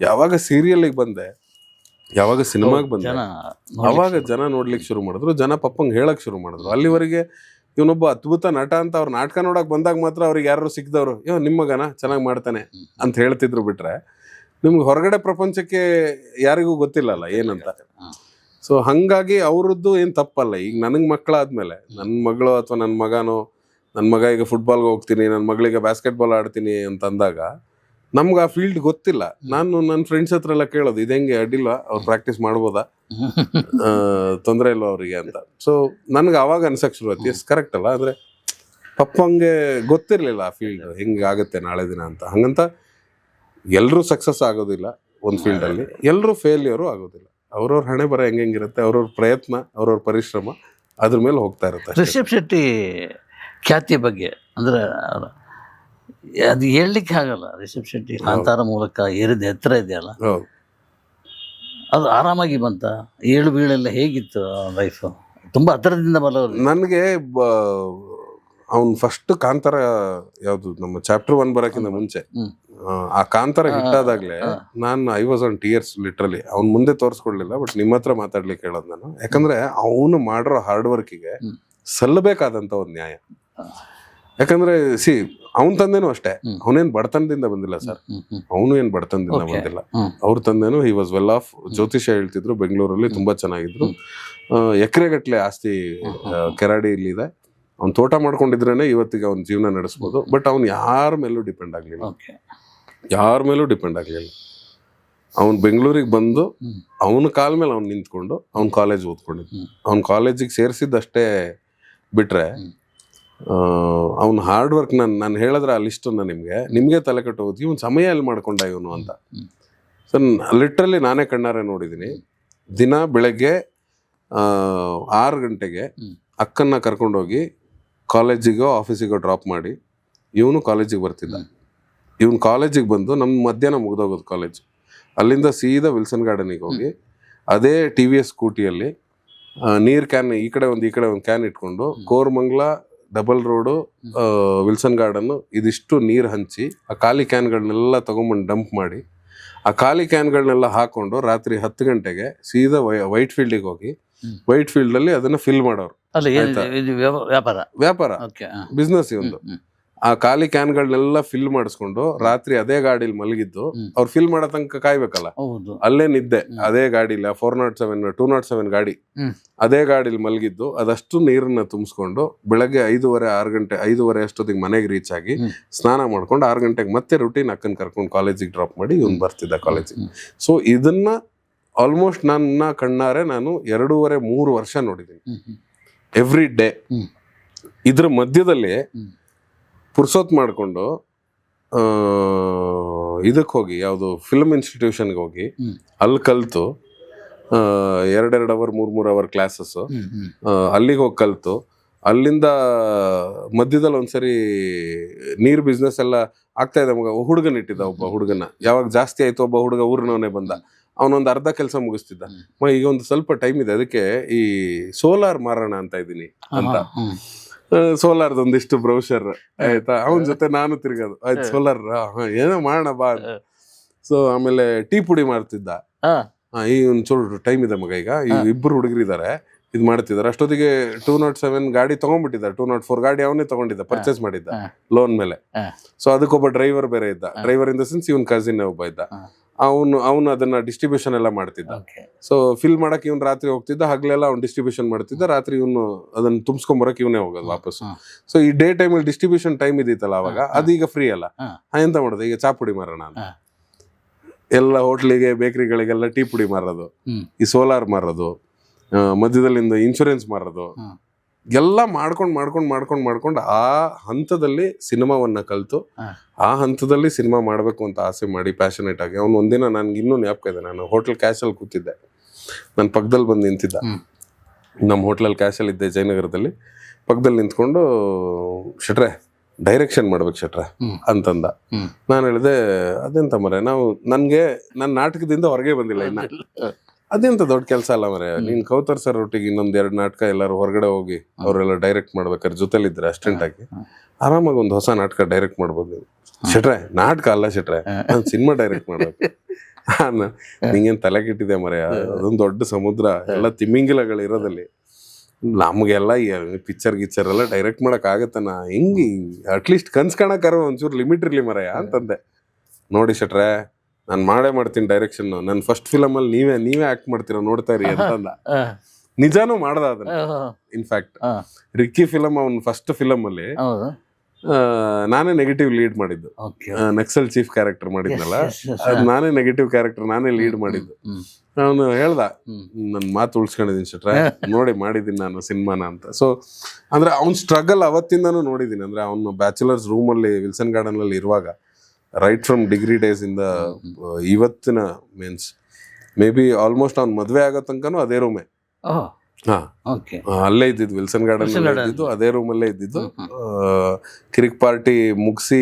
ಯಾವಾಗ ಸೀರಿಯಲ್ಗೆ ಬಂದೆ, ಯಾವಾಗ ಸಿನಿಮಾಗೆ ಬಂದೆ, ಅವಾಗ ಜನ ನೋಡ್ಲಿಕ್ಕೆ ಶುರು ಮಾಡಿದ್ರು, ಜನ ಪಪ್ಪಂಗೆ ಹೇಳಕ್ ಶುರು ಮಾಡಿದ್ರು. ಅಲ್ಲಿವರೆಗೆ ಇವನೊಬ್ಬ ಅದ್ಭುತ ನಟ ಅಂತ ಅವ್ರ ನಾಟಕ ನೋಡಕ್ ಬಂದಾಗ ಮಾತ್ರ ಅವ್ರಿಗೆ ಯಾರು ಸಿಕ್ದವ್ರು, ನಿಮ್ಮ ಮಗನ ಚೆನ್ನಾಗಿ ಮಾಡ್ತಾನೆ ಅಂತ ಹೇಳ್ತಿದ್ರು. ಬಿಟ್ರೆ ನಿಮ್ಗೆ ಹೊರಗಡೆ ಪ್ರಪಂಚಕ್ಕೆ ಯಾರಿಗೂ ಗೊತ್ತಿಲ್ಲಲ್ಲ ಏನಂತ. ಸೊ ಹಂಗಾಗಿ ಅವ್ರದ್ದು ಏನ್ ತಪ್ಪಲ್ಲ. ಈಗ ನನಗ್ ಮಕ್ಕಳಾದ್ಮೇಲೆ ನನ್ನ ಮಗಳು ಅಥವಾ ನನ್ನ ಮಗನೋ, ನನ್ನ ಮಗ ಈಗ ಫುಟ್ಬಾಲ್ಗೆ ಹೋಗ್ತೀನಿ, ನನ್ನ ಮಗಳಿಗೆ ಬಾಸ್ಕೆಟ್ಬಾಲ್ ಆಡ್ತೀನಿ ಅಂತ ಅಂದಾಗ ನಮ್ಗೆ ಆ ಫೀಲ್ಡ್ ಗೊತ್ತಿಲ್ಲ. ನಾನು ನನ್ನ ಫ್ರೆಂಡ್ಸ್ ಹತ್ರ ಎಲ್ಲ ಕೇಳೋದು, ಇದು ಹೆಂಗೆ ಅಡ್ಡಿಲ್ಲ, ಅವ್ರು ಪ್ರಾಕ್ಟೀಸ್ ಮಾಡ್ಬೋದಾ, ತೊಂದರೆ ಇಲ್ವಾ ಅವ್ರಿಗೆ ಅಂತ. ಸೊ ನನ್ಗೆ ಅವಾಗ ಅನ್ಸಕ್ ಶುರು ಆಯ್ತು, ಎಸ್ ಕರೆಕ್ಟ್ ಅಲ್ಲ. ಅಂದ್ರೆ ಪಪ್ಪಂಗೆ ಗೊತ್ತಿರ್ಲಿಲ್ಲ ಆ ಫೀಲ್ಡ್ ಹೆಂಗೆ ಆಗುತ್ತೆ ನಾಳೆ ದಿನ ಅಂತ. ಹಂಗಂತ ಎಲ್ರೂ ಸಕ್ಸಸ್ ಆಗೋದಿಲ್ಲ ಒಂದು ಫೀಲ್ಡ್ ಅಲ್ಲಿ, ಎಲ್ರೂ ಫೇಲ್ಯೂರು ಆಗೋದಿಲ್ಲ. ಅವ್ರವ್ರ ಹಣೆ ಬರ ಹೆಂಗಿರುತ್ತೆ, ಅವ್ರವ್ರ ಪ್ರಯತ್ನ, ಅವ್ರವ್ರ ಪರಿಶ್ರಮ ಅದ್ರ ಮೇಲೆ ಹೋಗ್ತಾ ಇರುತ್ತೆ. ರಿಷಬ್ ಶೆಟ್ಟಿ ಖ್ಯಾತಿಯ ಬಗ್ಗೆ ಅಂದ್ರೆ ಅದು ಹೇಳಲಿಕ್ಕೆ ಆಗಲ್ಲ. ರಿಷಬ್ ಶೆಟ್ಟಿ ಕಾಂತಾರ ಮೂಲಕ ಏರಿದ ಎತ್ತರ ಇದೆಯಲ್ಲ, ಅದು ಆರಾಮಾಗಿ ಬಂತ? ಏಳು ಬೀಳೆಲ್ಲ ಹೇಗಿತ್ತು ಲೈಫ್? ತುಂಬಾ ಹತ್ತಿರದಿಂದ ಬರೋರು. ನನಗೆ ಅವ್ನು ಫಸ್ಟ್ ಕಾಂತಾರ ಯಾವ್ದು ನಮ್ಮ ಚಾಪ್ಟರ್ 1 ಬರೋಕ್ಕಿಂತ ಮುಂಚೆ ಆ ಕಾಂತಾರ ಹಿಟ್ ಆದಾಗ್ಲೇ ನಾನು I was on tears literally. ಅವ್ನ ಮುಂದೆ ತೋರಿಸ್ಕೊಡ್ಲಿಲ್ಲ, ಬಟ್ ನಿಮ್ಮ ಹತ್ರ ಮಾತಾಡ್ಲಿಕ್ಕೆ ಹೇಳೋದು ನಾನು. ಯಾಕಂದ್ರೆ ಅವನು ಮಾಡಿರೋ ಹಾರ್ಡ್ ವರ್ಕಿಗೆ ಸಲ್ಲಬೇಕಾದಂತ ಒಂದು ನ್ಯಾಯ. ಯಾಕಂದ್ರೆ ಅವನ ತಂದೆನೂ ಅಷ್ಟೇ, ಅವನೇನ್ ಬಡತನದಿಂದ ಬಂದಿಲ್ಲ ಸರ್, ಅವನು ಏನ್ ಬಡತನದಿಂದ ಬಂದಿಲ್ಲ. ಅವ್ರ ತಂದೆನೂ ಹಿ ವಾಸ್ ವೆಲ್ ಆಫ್. ಜ್ಯೋತಿಷ್ಯ ಹೇಳ್ತಿದ್ರು, ಬೆಂಗಳೂರಲ್ಲಿ ತುಂಬಾ ಚೆನ್ನಾಗಿದ್ರು, ಎಕರೆಗಟ್ಲೆ ಆಸ್ತಿ ಕೆರಾಡಿ ಇಲ್ಲಿ ಇದೆ. ಅವ್ನು ತೋಟ ಮಾಡ್ಕೊಂಡಿದ್ರೇನೆ ಇವತ್ತಿಗೆ ಅವ್ನ ಜೀವನ ನಡೆಸ್ಬೋದು. ಬಟ್ ಅವ್ನು ಯಾರ ಮೇಲೂ ಡಿಪೆಂಡ್ ಆಗ್ಲಿಲ್ಲ, ಯಾರ ಮೇಲೂ ಡಿಪೆಂಡ್ ಆಗ್ಲಿಲ್ಲ. ಅವ್ನು ಬೆಂಗಳೂರಿಗೆ ಬಂದು ಅವನ ಕಾಲ ಮೇಲೆ ಅವ್ನು ನಿಂತ್ಕೊಂಡು ಅವ್ನ ಕಾಲೇಜ್ ಓದ್ಕೊಂಡಿದ್ದು. ಅವ್ನ ಕಾಲೇಜಿಗೆ ಸೇರಿಸಿದ್ದಷ್ಟೇ ಬಿಟ್ರೆ ಅವ್ನ ಹಾರ್ಡ್ ವರ್ಕ್ ನಾನು ಹೇಳಿದ್ರೆ ಆ ಲಿಸ್ಟನ್ನ ನಿಮ್ಗೆ ತಲೆ ಕಟ್ಟು ಹೋಗಿ ಇವ್ನು ಸಮಯ ಎಲ್ಲಿ ಮಾಡ್ಕೊಂಡ ಇವನು ಅಂತ. ಸೊ ಲಿಟ್ರಲಿ ನಾನೇ ಕಣ್ಣಾರೆ ನೋಡಿದ್ದೀನಿ. ದಿನ ಬೆಳಗ್ಗೆ 6 ಗಂಟೆಗೆ ಅಕ್ಕನ್ನ ಕರ್ಕೊಂಡೋಗಿ ಕಾಲೇಜಿಗೋ ಆಫೀಸಿಗೋ ಡ್ರಾಪ್ ಮಾಡಿ ಇವನು ಕಾಲೇಜಿಗೆ ಬರ್ತಿದ್ದ. ಇವನು ಕಾಲೇಜಿಗೆ ಬಂದು ನಮ್ಮ ಮಧ್ಯಾಹ್ನ ಮುಗ್ದೋಗೋದು ಕಾಲೇಜ್. ಅಲ್ಲಿಂದ ಸೀದಾ ವಿಲ್ಸನ್ ಗಾರ್ಡನಿಗೆ ಹೋಗಿ ಅದೇ TVS ಸ್ಕೂಟಿಯಲ್ಲಿ ನೀರ್ ಕ್ಯಾನ್ ಈ ಕಡೆ ಒಂದು ಕ್ಯಾನ್ ಇಟ್ಕೊಂಡು Koramangala double road Wilson garden ಇದಿಷ್ಟು ನೀರು ಹಂಚಿ ಆ ಖಾಲಿ ಕ್ಯಾನ್ಗಳನ್ನೆಲ್ಲ ತಗೊಂಬಂದು ಡಂಪ್ ಮಾಡಿ ಆ ಖಾಲಿ ಕ್ಯಾನ್ಗಳನ್ನೆಲ್ಲ ಹಾಕೊಂಡು ರಾತ್ರಿ 10 ಗಂಟೆಗೆ ಸೀದಾ ವೈಟ್ ಫೀಲ್ಡಿಗೆ ಹೋಗಿ ವೈಟ್ ಫೀಲ್ಡ್ ಅಲ್ಲಿ ಅದನ್ನ ಫಿಲ್ ಮಾಡೋರು. ವ್ಯಾಪಾರ ಬಿಸ್ನೆಸ್ ಒಂದು. ಆ ಖಾಲಿ ಕ್ಯಾನ್ಗಳನ್ನೆಲ್ಲ ಫಿಲ್ ಮಾಡಿಸ್ಕೊಂಡು ರಾತ್ರಿ ಅದೇ ಗಾಡಿಲಿ ಮಲಗಿದ್ದು ಅವ್ರು ಫಿಲ್ ಮಾಡೋ ತನಕ ಕಾಯ್ಬೇಕಲ್ಲ, ಅಲ್ಲೇ ನಿದ್ದೆ ಅದೇ ಗಾಡಿಲಿ 407 207 ಗಾಡಿ ಅದೇ ಗಾಡಿಲಿ ಮಲಗಿದ್ದು ಅದಷ್ಟು ನೀರನ್ನ ತುಂಬಿಸ್ಕೊಂಡು ಬೆಳಗ್ಗೆ 5:30 ಅಷ್ಟೊತ್ತಿಗೆ ಮನೆಗೆ ರೀಚ್ ಆಗಿ ಸ್ನಾನ ಮಾಡ್ಕೊಂಡು 6 ಗಂಟೆಗೆ ಮತ್ತೆ ರುಟೀನ್ ಅಕ್ಕನ್ ಕರ್ಕೊಂಡು ಕಾಲೇಜಿಗೆ ಡ್ರಾಪ್ ಮಾಡಿ ಇವ್ನು ಬರ್ತಿದ್ದ ಕಾಲೇಜಿಗೆ. ಸೊ ಇದನ್ನ ಆಲ್ಮೋಸ್ಟ್ ನನ್ನ ಕಣ್ಣಾರೆ ನಾನು 2.5-3 ವರ್ಷ ನೋಡಿದ್ದೀನಿ ಎವ್ರಿ ಡೇ. ಇದ್ರ ಮಧ್ಯದಲ್ಲಿ ಪುರ್ಸೊತ್ ಮಾಡಿಕೊಂಡು ಇದಕ್ಕೆ ಹೋಗಿ ಯಾವುದು ಫಿಲ್ಮ್ ಇನ್ಸ್ಟಿಟ್ಯೂಷನ್ಗೆ ಹೋಗಿ ಅಲ್ಲಿ ಕಲ್ತು 2 ಅವರ್ 3 ಅವರ್ ಕ್ಲಾಸಸ್ ಅಲ್ಲಿಗೆ ಹೋಗಿ ಕಲ್ತು ಅಲ್ಲಿಂದ ಮಧ್ಯದಲ್ಲಿ ಒಂದ್ಸರಿ ನೀರ್ ಬಿಸ್ನೆಸ್ ಎಲ್ಲ ಆಗ್ತಾ ಇದೆ. ಮಗ ಹುಡುಗನ ಇಟ್ಟಿದ್ದ, ಒಬ್ಬ ಹುಡುಗನ ಯಾವಾಗ ಜಾಸ್ತಿ ಆಯ್ತು ಒಬ್ಬ ಹುಡುಗ ಊರಿನವನೇ ಬಂದ, ಅವನೊಂದು ಅರ್ಧ ಕೆಲಸ ಮುಗಿಸ್ತಿದ್ದ. ಈಗ ಒಂದು ಸ್ವಲ್ಪ ಟೈಮ್ ಇದೆ, ಅದಕ್ಕೆ ಈ ಸೋಲಾರ್ ಮಾರೋಣ ಅಂತ ಇದ್ದೀನಿ ಅಂತ. ಸೋಲಾರ್ದ ಒಂದಿಷ್ಟು ಬ್ರೌಷರ್ ಆಯ್ತಾ, ಅವನ ಜೊತೆ ನಾನು ತಿರ್ಗೋದು, ಆಯ್ತು ಸೋಲಾರ್ ಏನೋ ಮಾಡೋಣ ಬಾ. ಸೊ ಆಮೇಲೆ ಟೀ ಪುಡಿ ಮಾಡ್ತಿದ್ದ. ಈ ಒಂದು ಚೂರು ಟೈಮ್ ಇದೆ ಮಗ, ಈಗ ಈ 2 ಹುಡುಗರಿದ್ದಾರೆ ಇದು ಮಾಡ್ತಿದ್ದಾರೆ. ಅಷ್ಟೊತ್ತಿಗೆ 207 ಗಾಡಿ ತಗೊಂಡ್ಬಿಟ್ಟಿದ್ದ, 204 ಗಾಡಿ ಅವನೇ ತಗೊಂಡಿದ್ದ, ಪರ್ಚೇಸ್ ಮಾಡಿದ್ದ ಲೋನ್ ಮೇಲೆ. ಸೊ ಅದಕ್ಕೊಬ್ಬ ಡ್ರೈವರ್ ಬೇರೆ ಇದ್ದ, driver in the sense even cousin ಒಬ್ಬ ಇದ್ದ. ಅವನು ಅದನ್ನ ಡಿಸ್ಟ್ರಿಬ್ಯೂಷನ್ ಎಲ್ಲ ಮಾಡ್ತಿದ್ದ. ಸೊ ಫಿಲ್ ಮಾಡಕ್ ಇವ್ನು ರಾತ್ರಿ ಹೋಗ್ತಿದ್ದ, ಹಗ್ಲೆಲ್ಲ ಅವ್ನು ಡಿಸ್ಟ್ರಿಬ್ಯೂಷನ್ ಮಾಡ್ತಿದ್ದ, ರಾತ್ರಿ ಇವನು ಅದನ್ನ ತುಂಬಿಸ್ಕೊಂಬರಕ್ ಇವನೇ ಹೋಗೋದು ವಾಪಸ್. ಸೊ ಈ ಡೇ ಟೈಮಲ್ಲಿ ಡಿಸ್ಟ್ರಿಬ್ಯೂಷನ್ ಟೈಮ್ ಇದಿತ್ತಲ್ಲ ಅವಾಗ, ಅದೀಗ ಫ್ರೀ ಅಲ್ಲ. ಎಂತ ಮಾಡೋದು, ಈಗ ಚಾ ಪುಡಿ ಮಾರೋಣ ಅಂತ ಎಲ್ಲ ಹೋಟ್ಲಿಗೆ ಬೇಕರಿಗಳಿಗೆಲ್ಲ ಟೀ ಪುಡಿ ಮಾರೋದು, ಈ ಸೋಲಾರ್ ಮಾರೋದು, ಮಧ್ಯದಲ್ಲಿಂದ ಇನ್ಶೂರೆನ್ಸ್ ಮಾರೋದು, ಎಲ್ಲ ಮಾಡ್ಕೊಂಡು ಆ ಹಂತದಲ್ಲಿ ಸಿನಿಮಾವನ್ನ ಕಲ್ತು ಆ ಹಂತದಲ್ಲಿ ಸಿನಿಮಾ ಮಾಡ್ಬೇಕು ಅಂತ ಆಸೆ ಮಾಡಿ ಪ್ಯಾಷನೇಟ್ ಆಗಿ ಅವ್ನು ಒಂದಿನ ನನ್ಗೆ ಇನ್ನೂ ಜ್ಞಾಪಕ ಇದೆ. ನಾನು ಹೋಟೆಲ್ ಕ್ಯಾಶಲ್ಲಿ ಕೂತಿದ್ದೆ, ನನ್ನ ಪಕ್ಕದಲ್ಲಿ ಬಂದು ನಿಂತಿದ್ದ. ನಮ್ಮ ಹೋಟ್ಲಲ್ಲಿ ಕ್ಯಾಶಲ್ಲಿ ಇದ್ದೆ ಜಯನಗರದಲ್ಲಿ. ಪಕ್ಕದಲ್ಲಿ ನಿಂತ್ಕೊಂಡು ಶೆಟ್ರೆ ಡೈರೆಕ್ಷನ್ ಮಾಡ್ಬೇಕು ಶೆಟ್ರೆ ಅಂತಂದ. ನಾನು ಹೇಳಿದೆ ಅದೆಂತ ಮರೆ, ನನ್ನ ನಾಟಕದಿಂದ ಹೊರಗೆ ಬಂದಿಲ್ಲ ಇನ್ನ, ಅದೆಂತ ದೊಡ್ಡ ಕೆಲಸ ಅಲ್ಲ ಮರೆ. ನೀನ್ ಕೌತರ್ ಸರ್ ಒಟ್ಟಿಗೆ ಇನ್ನೊಂದ್ 2 ನಾಟಕ ಎಲ್ಲರೂ ಹೊರಗಡೆ ಹೋಗಿ ಅವರೆಲ್ಲ ಡೈರೆಕ್ಟ್ ಮಾಡ್ಬೇಕಾದ್ರೆ ಜೊತೆಲಿದ್ರೆ ಅಸ್ಟೆಂಟ್ ಆಗಿ ಆರಾಮಾಗಿ ಒಂದು ಹೊಸ ನಾಟಕ ಡೈರೆಕ್ಟ್ ಮಾಡ್ಬೋದು ನೀವು. ಶೆಟ್ರೆ ನಾಟಕ ಅಲ್ಲ ಶೆಟ್ರೆ, ನಾನು ಸಿನಿಮಾ ಡೈರೆಕ್ಟ್ ಮಾಡ್ಬೇಕು. ನಿಂಗೇನ್ ತಲೆ ಕೆಟ್ಟಿದೆ ಮರೆ, ಅದೊಂದು ದೊಡ್ಡ ಸಮುದ್ರ, ಎಲ್ಲ ತಿಮ್ಮಿಂಗಿಲಗಳು ಇರೋದಲ್ಲಿ, ನಮ್ಗೆಲ್ಲ ಪಿಕ್ಚರ್ ಗಿಚ್ಚರ್ ಎಲ್ಲ ಡೈರೆಕ್ಟ್ ಮಾಡಕ್ ಆಗತ್ತನ, ಹೆಂಗಿ ಅಟ್ಲೀಸ್ಟ್ ಕನ್ಸ್ ಕಾಣಕ್ಕಾರ ಒಂಚೂರು ಲಿಮಿಟ್ ಇರ್ಲಿ ಮರೆ ಅಂತಂದೆ. ನೋಡಿ ಶೆಟ್ರೆ ನಾನು ಮಾಡ್ತೀನಿ ಡೈರೆಕ್ಷನ್, ನನ್ನ ಫಸ್ಟ್ ಫಿಲಮ್ ಅಲ್ಲಿ ನೀವೇ ಆಕ್ಟ್ ಮಾಡ್ತೀರಾ ನೋಡ್ತಾ ಇರಿ ಅಂತಂದ. ನಿಜಾನು ಮಾಡ್ದ ಅದನ್ನ. ಇನ್ಫ್ಯಾಕ್ಟ್ ರಿಕ್ಕಿ ಫಿಲಮ್ ಅವ್ನ ಫಸ್ಟ್ ಫಿಲಮ್ ಅಲ್ಲಿ ನಾನೇ ನೆಗೆಟಿವ್ ಲೀಡ್ ಮಾಡಿದ್ದು. ನಕ್ಸಲ್ ಚೀಫ್ ಕ್ಯಾರೆಕ್ಟರ್ ಮಾಡಿದ್ನಲ್ಲ, ನಾನೇ ನೆಗೆಟಿವ್ ಕ್ಯಾರೆಕ್ಟರ್ ನಾನೇ ಲೀಡ್ ಮಾಡಿದ್ದು. ಅವನು ಹೇಳ್ದ, ನನ್ ಮಾತು ಉಳ್ಸ್ಕೊಂಡಿದೀನಿ ಶೆಟ್ರೆ, ನೋಡಿ ಮಾಡಿದೀನಿ ನಾನು ಸಿನಿಮಾನ ಅಂತ. ಸೊ ಅಂದ್ರೆ ಅವ್ನ ಸ್ಟ್ರಗಲ್ ಅವತ್ತಿಂದಾನು ನೋಡಿದೀನಿ. ಅಂದ್ರೆ ಅವ್ನು ಬ್ಯಾಚುಲರ್ಸ್ ರೂಮ್ ಅಲ್ಲಿ ವಿಲ್ಸನ್ ಗಾರ್ಡನ್ ಅಲ್ಲಿ ಇರುವಾಗ, ರೈಟ್ ಫ್ರಮ್ ಡಿಗ್ರಿ ಡೇಸ್ ಇಂದ ಇವತ್ತಿನ ಮೀನ್ಸ್ ಮೇ ಬಿ ಆಲ್ಮೋಸ್ಟ್ ಅವ್ನು ಮದ್ವೆ ಆಗೋ ತನಕನೂ ಅದೇ ರೂಮೇ. ಅಲ್ಲೇ ಇದ್ದಿದ್ದು, ವಿಲ್ಸನ್ ಗಾರ್ಡನ್ ಇದ್ದಿದ್ದು, ಅದೇ ರೂಮಲ್ಲೇ ಇದ್ದಿದ್ದು. ಕಿರಿಕ್ ಪಾರ್ಟಿ ಮುಗಿಸಿ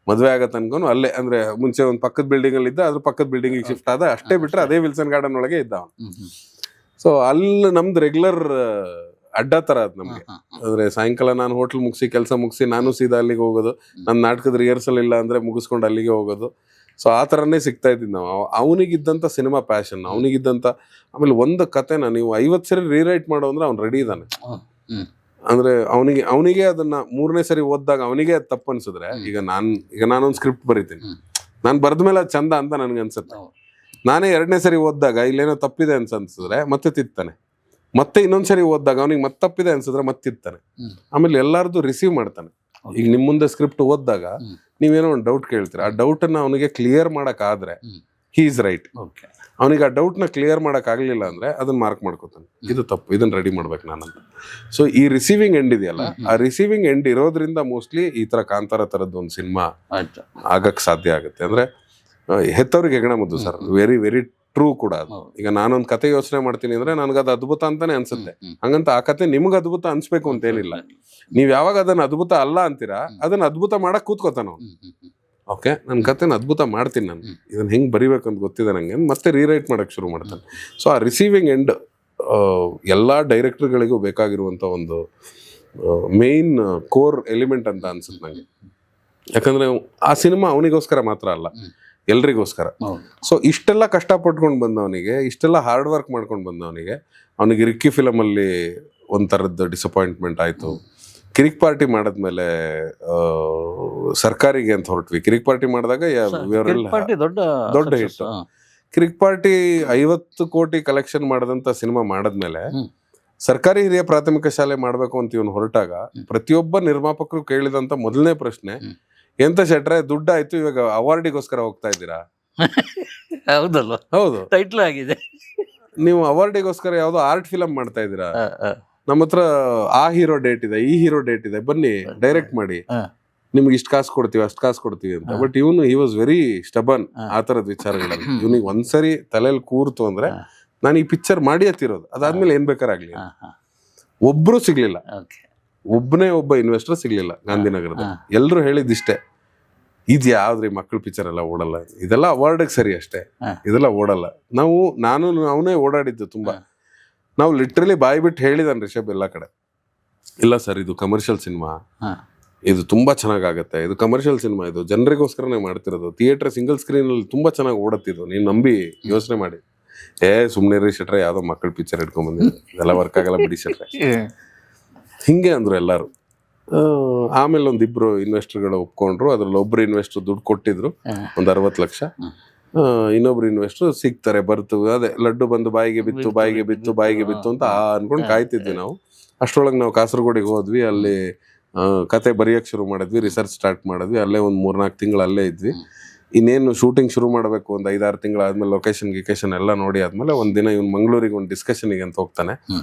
ಮದ್ವೆ ಆಗೋ ತನಕನು ಅಲ್ಲೇ, ಅಂದ್ರೆ ಮುಂಚೆ ಒಂದು ಪಕ್ಕದ ಬಿಲ್ಡಿಂಗ್ ಅಲ್ಲಿ ಇದ್ದ, ಅದ್ರ ಪಕ್ಕದ ಬಿಲ್ಡಿಂಗ್ ಶಿಫ್ಟ್ ಆದ, ಅಷ್ಟೇ ಬಿಟ್ರೆ ಅದೇ ವಿಲ್ಸನ್ ಗಾರ್ಡನ್ ಒಳಗೆ ಇದ್ದ ಅವನು. ಸೊ ಅಲ್ಲಿ ನಮ್ದು ರೆಗ್ಯುಲರ್ ಅಡ್ಡ ತರ ಅದ್ ನಮ್ಗೆ. ಅಂದ್ರೆ ಸಾಯಂಕಾಲ ನಾನು ಹೋಟ್ಲ್ ಮುಗಿಸಿ ಕೆಲಸ ಮುಗಿಸಿ ನಾನು ಸೀದಾ ಅಲ್ಲಿಗೆ ಹೋಗೋದು, ನನ್ನ ನಾಟಕದ ರಿಹರ್ಸಲ್ ಇಲ್ಲ ಅಂದ್ರೆ ಮುಗಿಸ್ಕೊಂಡು ಅಲ್ಲಿಗೆ ಹೋಗೋದು. ಸೊ ಆ ಥರನೇ ಸಿಗ್ತಾ ಇದ್ದಿದ್ದು ನಾವು. ಅವನಿಗಿದ್ದಂಥ ಸಿನಿಮಾ ಪ್ಯಾಷನ್, ಅವನಿಗಿದ್ದಂಥ, ಆಮೇಲೆ ಒಂದು ಕತೆನ ನೀವು 50 ಸರಿ ರೀರೈಟ್ ಮಾಡೋ ಅಂದ್ರೆ ಅವ್ನು ರೆಡಿ ಇದ್ದಾನೆ. ಅಂದ್ರೆ ಅವನಿಗೆ ಅದನ್ನ 3ನೇ ಸರಿ ಓದಿದಾಗ ಅವನಿಗೆ ಅದು ತಪ್ಪು ಅನ್ಸಿದ್ರೆ, ಈಗ ನಾನೊಂದು ಸ್ಕ್ರಿಪ್ಟ್ ಬರೀತೀನಿ, ನಾನು ಬರೆದ ಮೇಲೆ ಅದು ಚಂದ ಅಂತ ನನ್ಗೆ ಅನ್ಸುತ್ತೆ. ನಾನೇ 2ನೇ ಸರಿ ಓದಿದಾಗ ಇಲ್ಲೇನೋ ತಪ್ಪಿದೆ ಅನ್ಸಿದ್ರೆ ಮತ್ತೆ ತಿತ್ತಾನೆ, ಮತ್ತೆ ಇನ್ನೊಂದ್ಸರಿ ಓದಿದಾಗ ಅವನಿಗೆ ಮತ್ತೆ ತಪ್ಪಿದೆ ಅನ್ಸಿದ್ರೆ ಮತ್ತೆ ತಿತ್ತಾನೆ. ಆಮೇಲೆ ಎಲ್ಲಾರ್ದು ರಿಸೀವ್ ಮಾಡ್ತಾನೆ. ಈಗ ನಿಮ್ ಮುಂದೆ ಸ್ಕ್ರಿಪ್ಟ್ ಓದಿದಾಗ ನೀವೇನೋ ಒಂದು ಡೌಟ್ ಕೇಳ್ತೀರ, ಆ ಡೌಟ್ ಅನ್ನ ಅವನಿಗೆ ಕ್ಲಿಯರ್ ಮಾಡಕ್ ಆದ್ರೆ ಹಿ ಇಸ್ ರೈಟ್. ಅವನಿಗೆ ಆ ಡೌಟ್ ನ ಕ್ಲಿಯರ್ ಮಾಡಕ್ ಆಗ್ಲಿಲ್ಲ ಅಂದ್ರೆ ಅದನ್ನ ಮಾರ್ಕ್ ಮಾಡ್ಕೋತಾನೆ, ಇದು ತಪ್ಪು, ಇದನ್ನ ರೆಡಿ ಮಾಡ್ಬೇಕು ನಾನಂತ. ಸೊ ಈ ರಿಸೀವಿಂಗ್ ಎಂಡ್ ಇದೆಯಲ್ಲ, ಆ ರಿಸೀವಿಂಗ್ ಎಂಡ್ ಇರೋದ್ರಿಂದ ಮೋಸ್ಟ್ಲಿ ಈ ತರ ಕಾಂತಾರ ತರದ್ದು ಒಂದು ಸಿನಿಮಾ ಆಗಕ್ ಸಾಧ್ಯ ಆಗುತ್ತೆ. ಅಂದ್ರೆ ಹೆತ್ತವ್ರಿಗೆ ಹೆಗಣ ಮುದ್ದು ಸರ್, ವೆರಿ ವೆರಿ ಟ್ರೂ ಕೂಡ ಅದು. ಈಗ ನಾನೊಂದು ಕತೆ ಯೋಚನೆ ಮಾಡ್ತೀನಿ ಅಂದ್ರೆ ನನ್ಗದು ಅದ್ಭುತ ಅಂತಾನೆ ಅನ್ಸುತ್ತೆ. ಹಂಗಂತ ಆ ಕತೆ ನಿಮ್ಗೆ ಅದ್ಭುತ ಅನ್ಸ್ಬೇಕು ಅಂತೇನಿಲ್ಲ. ನೀವ್ ಯಾವಾಗ ಅದನ್ನ ಅದ್ಭುತ ಅಲ್ಲ ಅಂತೀರಾ, ಅದನ್ನ ಅದ್ಭುತ ಮಾಡಕ್ ಕೂತ್ಕೋತಾನ. ಓಕೆ, ನನ್ನ ಕತೆನ ಅದ್ಭುತ ಮಾಡ್ತೀನಿ, ನಾನು ಇದನ್ನ ಹೆಂಗ್ ಬರಿಬೇಕಂತ ಗೊತ್ತಿದೆ ನಂಗೆ, ಮತ್ತೆ ರೀರೈಟ್ ಮಾಡಕ್ ಶುರು ಮಾಡ್ತಾನೆ. ಸೊ ಆ ರಿಸೀವಿಂಗ್ ಎಂಡ್ ಎಲ್ಲಾ ಡೈರೆಕ್ಟರ್ಗಳಿಗೂ ಬೇಕಾಗಿರುವಂತ ಒಂದು ಮೇನ್ ಕೋರ್ ಎಲಿಮೆಂಟ್ ಅಂತ ಅನ್ಸುತ್ತೆ ನಂಗೆ. ಯಾಕಂದ್ರೆ ಆ ಸಿನಿಮಾ ಅವನಿಗೋಸ್ಕರ ಮಾತ್ರ ಅಲ್ಲ, ಎಲ್ರಿಗೋಸ್ಕರ. ಸೊ ಇಷ್ಟೆಲ್ಲ ಕಷ್ಟ ಪಟ್ಕೊಂಡು ಬಂದವನಿಗೆ, ಇಷ್ಟೆಲ್ಲ ಹಾರ್ಡ್ ವರ್ಕ್ ಮಾಡ್ಕೊಂಡು ಬಂದವನಿಗೆ, ಅವನಿಗೆ ರಿಕ್ಕಿ ಫಿಲಮ್ ಅಲ್ಲಿ ಒಂಥರದ್ದು ಡಿಸಪಾಯಿಂಟ್ಮೆಂಟ್ ಆಯ್ತು. ಕಿರಿಕ್ ಪಾರ್ಟಿ ಮಾಡದ್ಮೇಲೆ ಸರ್ಕಾರಿಗೆ ಅಂತ ಹೊರಟ್ವಿ. ಕಿರಿಕ್ ಪಾರ್ಟಿ ಮಾಡಿದಾಗ ದೊಡ್ಡ ಹಿಟ್. ಕಿರಿಕ್ ಪಾರ್ಟಿ 50 ಕೋಟಿ ಕಲೆಕ್ಷನ್ ಮಾಡದಂತ ಸಿನಿಮಾ ಮಾಡದ್ಮೇಲೆ ಸರ್ಕಾರಿ ಹಿರಿಯ ಪ್ರಾಥಮಿಕ ಶಾಲೆ ಮಾಡ್ಬೇಕು ಅಂತ ಇವನು ಹೊರಟಾಗ ಪ್ರತಿಯೊಬ್ಬ ನಿರ್ಮಾಪಕರು ಕೇಳಿದಂತ ಮೊದಲನೇ ಪ್ರಶ್ನೆ, ಎಂತ ಶೆಟ್ರೆ ದುಡ್ಡು ಆಯ್ತು, ಇವಾಗ ಅವಾರ್ಡಿಗೋಸ್ಕರ ಹೋಗ್ತಾ ಇದ್ದೀರಾ? ಹೌದಲ್ಲ, ಹೌದು, ಟೈಟ್ಲ್ ಆಗಿದೆ. ನೀವು ಅವಾರ್ಡಿಗೋಸ್ಕರ ಯಾವ್ದೋ ಆರ್ಟ್ ಫಿಲಮ್ ಮಾಡ್ತಾ ಇದ್ದೀರಾ? ನಮ್ಮ ಹತ್ರ ಆ ಹೀರೋ ಡೇಟ್ ಇದೆ, ಈ ಹೀರೋ ಡೇಟ್ ಇದೆ, ಬನ್ನಿ ಡೈರೆಕ್ಟ್ ಮಾಡಿ, ನಿಮ್ಗೆ ಇಷ್ಟು ಕಾಸು ಕೊಡ್ತೀವಿ, ಅಷ್ಟು ಕಾಸು ಕೊಡ್ತೀವಿ ಅಂತ. ಬಟ್ ಇವನು ಹಿ ವಾಸ್ ವೆರಿ ಸ್ಟಬನ್ ಆ ತರದ ವಿಚಾರಗಳಲ್ಲಿ. ಇವನಿಗೆ ಒಂದ್ಸರಿ ತಲೆಯಲ್ಲಿ ಕೂರ್ತು ಅಂದ್ರೆ ನಾನು ಈ ಪಿಕ್ಚರ್ ಮಾಡಿ ಹತ್ತಿರೋದು, ಅದಾದ್ಮೇಲೆ ಏನ್ ಬೇಕಾರಾಗ್ಲಿ. ಒಬ್ರು ಸಿಗ್ಲಿಲ್ಲ, ಒಬ್ಬನೇ ಒಬ್ಬ ಇನ್ವೆಸ್ಟರ್ ಸಿಗ್ಲಿಲ್ಲ ಗಾಂಧಿನಗರದ. ಎಲ್ರು ಹೇಳಿದಿಷ್ಟೇ, ಇದು ಯಾವ್ದ್ರಿ ಮಕ್ಕಳು ಪಿಕ್ಚರ್ ಎಲ್ಲ ಓಡಲ್ಲ, ಇದೆಲ್ಲ ಅವಾರ್ಡ್ಗೆ ಸರಿ ಅಷ್ಟೇ, ಇದೆಲ್ಲ ಓಡಲ್ಲ. ನಾನು ಅವನೇ ಓಡಾಡಿದ್ದು ತುಂಬಾ. ನಾವು ಲಿಟ್ರಲಿ ಬಾಯಿ ಬಿಟ್ಟು ಹೇಳಿದಾನೆ ರಿಷಬ್ ಎಲ್ಲ ಕಡೆ, ಇಲ್ಲ ಸರ್ ಇದು ಕಮರ್ಷಿಯಲ್ ಸಿನಿಮಾ, ಇದು ತುಂಬಾ ಚೆನ್ನಾಗಾಗತ್ತೆ, ಇದು ಕಮರ್ಷಿಯಲ್ ಸಿನಿಮಾ, ಇದು ಜನರಿಗೋಸ್ಕರನೇ ಮಾಡ್ತಿರೋದು, ಥಿಯೇಟರ್ ಸಿಂಗಲ್ ಸ್ಕ್ರೀನ್ ಅಲ್ಲಿ ತುಂಬಾ ಚೆನ್ನಾಗಿ ಓಡತ್ತಿದ್ದು, ನೀನ್ ನಂಬಿ ಯೋಚನೆ ಮಾಡಿ. ಸುಮ್ನೆ ರೀ ಶೆಟ್ರೆ, ಯಾವ್ದೋ ಮಕ್ಕಳ ಪಿಕ್ಚರ್ ಇಟ್ಕೊಂಡ್ ಬಂದಿದ್ದು, ಇದೆಲ್ಲ ವರ್ಕ್ ಆಗಲ್ಲ ಬಿಡಿ ಶೆಟ್ರೆ, ಹಿಂಗೆ ಅಂದ್ರು ಎಲ್ಲಾರು. ಆಮೇಲೆ ಒಂದಿಬ್ರು ಇನ್ವೆಸ್ಟರ್ಗಳು ಒಪ್ಕೊಂಡ್ರು. ಅದ್ರಲ್ಲಿ ಒಬ್ರು ಇನ್ವೆಸ್ಟರ್ ದುಡ್ಡು ಕೊಟ್ಟಿದ್ರು, ಒಂದು 60 ಲಕ್ಷ. ಇನ್ನೊಬ್ರು ಇನ್ವೆಸ್ಟರ್ ಸಿಗ್ತಾರೆ, ಬರ್ತು, ಅದೇ ಲಡ್ಡು ಬಂದು ಬಾಯಿಗೆ ಬಿತ್ತು ಅಂತ ಅನ್ಕೊಂಡು ಕಾಯ್ತಿದ್ವಿ ನಾವು. ಅಷ್ಟ್ರೊಳಗೆ ನಾವು ಕಾಸರಗೋಡಿಗೆ ಹೋದ್ವಿ. ಅಲ್ಲಿ ಕತೆ ಬರೆಯಕ್ ಶುರು ಮಾಡಿದ್ವಿ, ರಿಸರ್ಚ್ ಸ್ಟಾರ್ಟ್ ಮಾಡಿದ್ವಿ. ಅಲ್ಲೇ ಒಂದು 3-4 ತಿಂಗಳು ಅಲ್ಲೇ ಇದ್ವಿ. ಇನ್ನೇನು ಶೂಟಿಂಗ್ ಶುರು ಮಾಡಬೇಕು ಒಂದು 5-6 ತಿಂಗಳಾದ್ಮೇಲೆ ಲೊಕೇಶನ್ ಎಲ್ಲ ನೋಡಿ ಆದ್ಮೇಲೆ ಒಂದಿನ ಇವ್ನು ಮಂಗಳೂರಿಗೆ ಒಂದು ಡಿಸ್ಕಷನ್ಗೆ ಅಂತ ಹೋಗ್ತಾನೆ.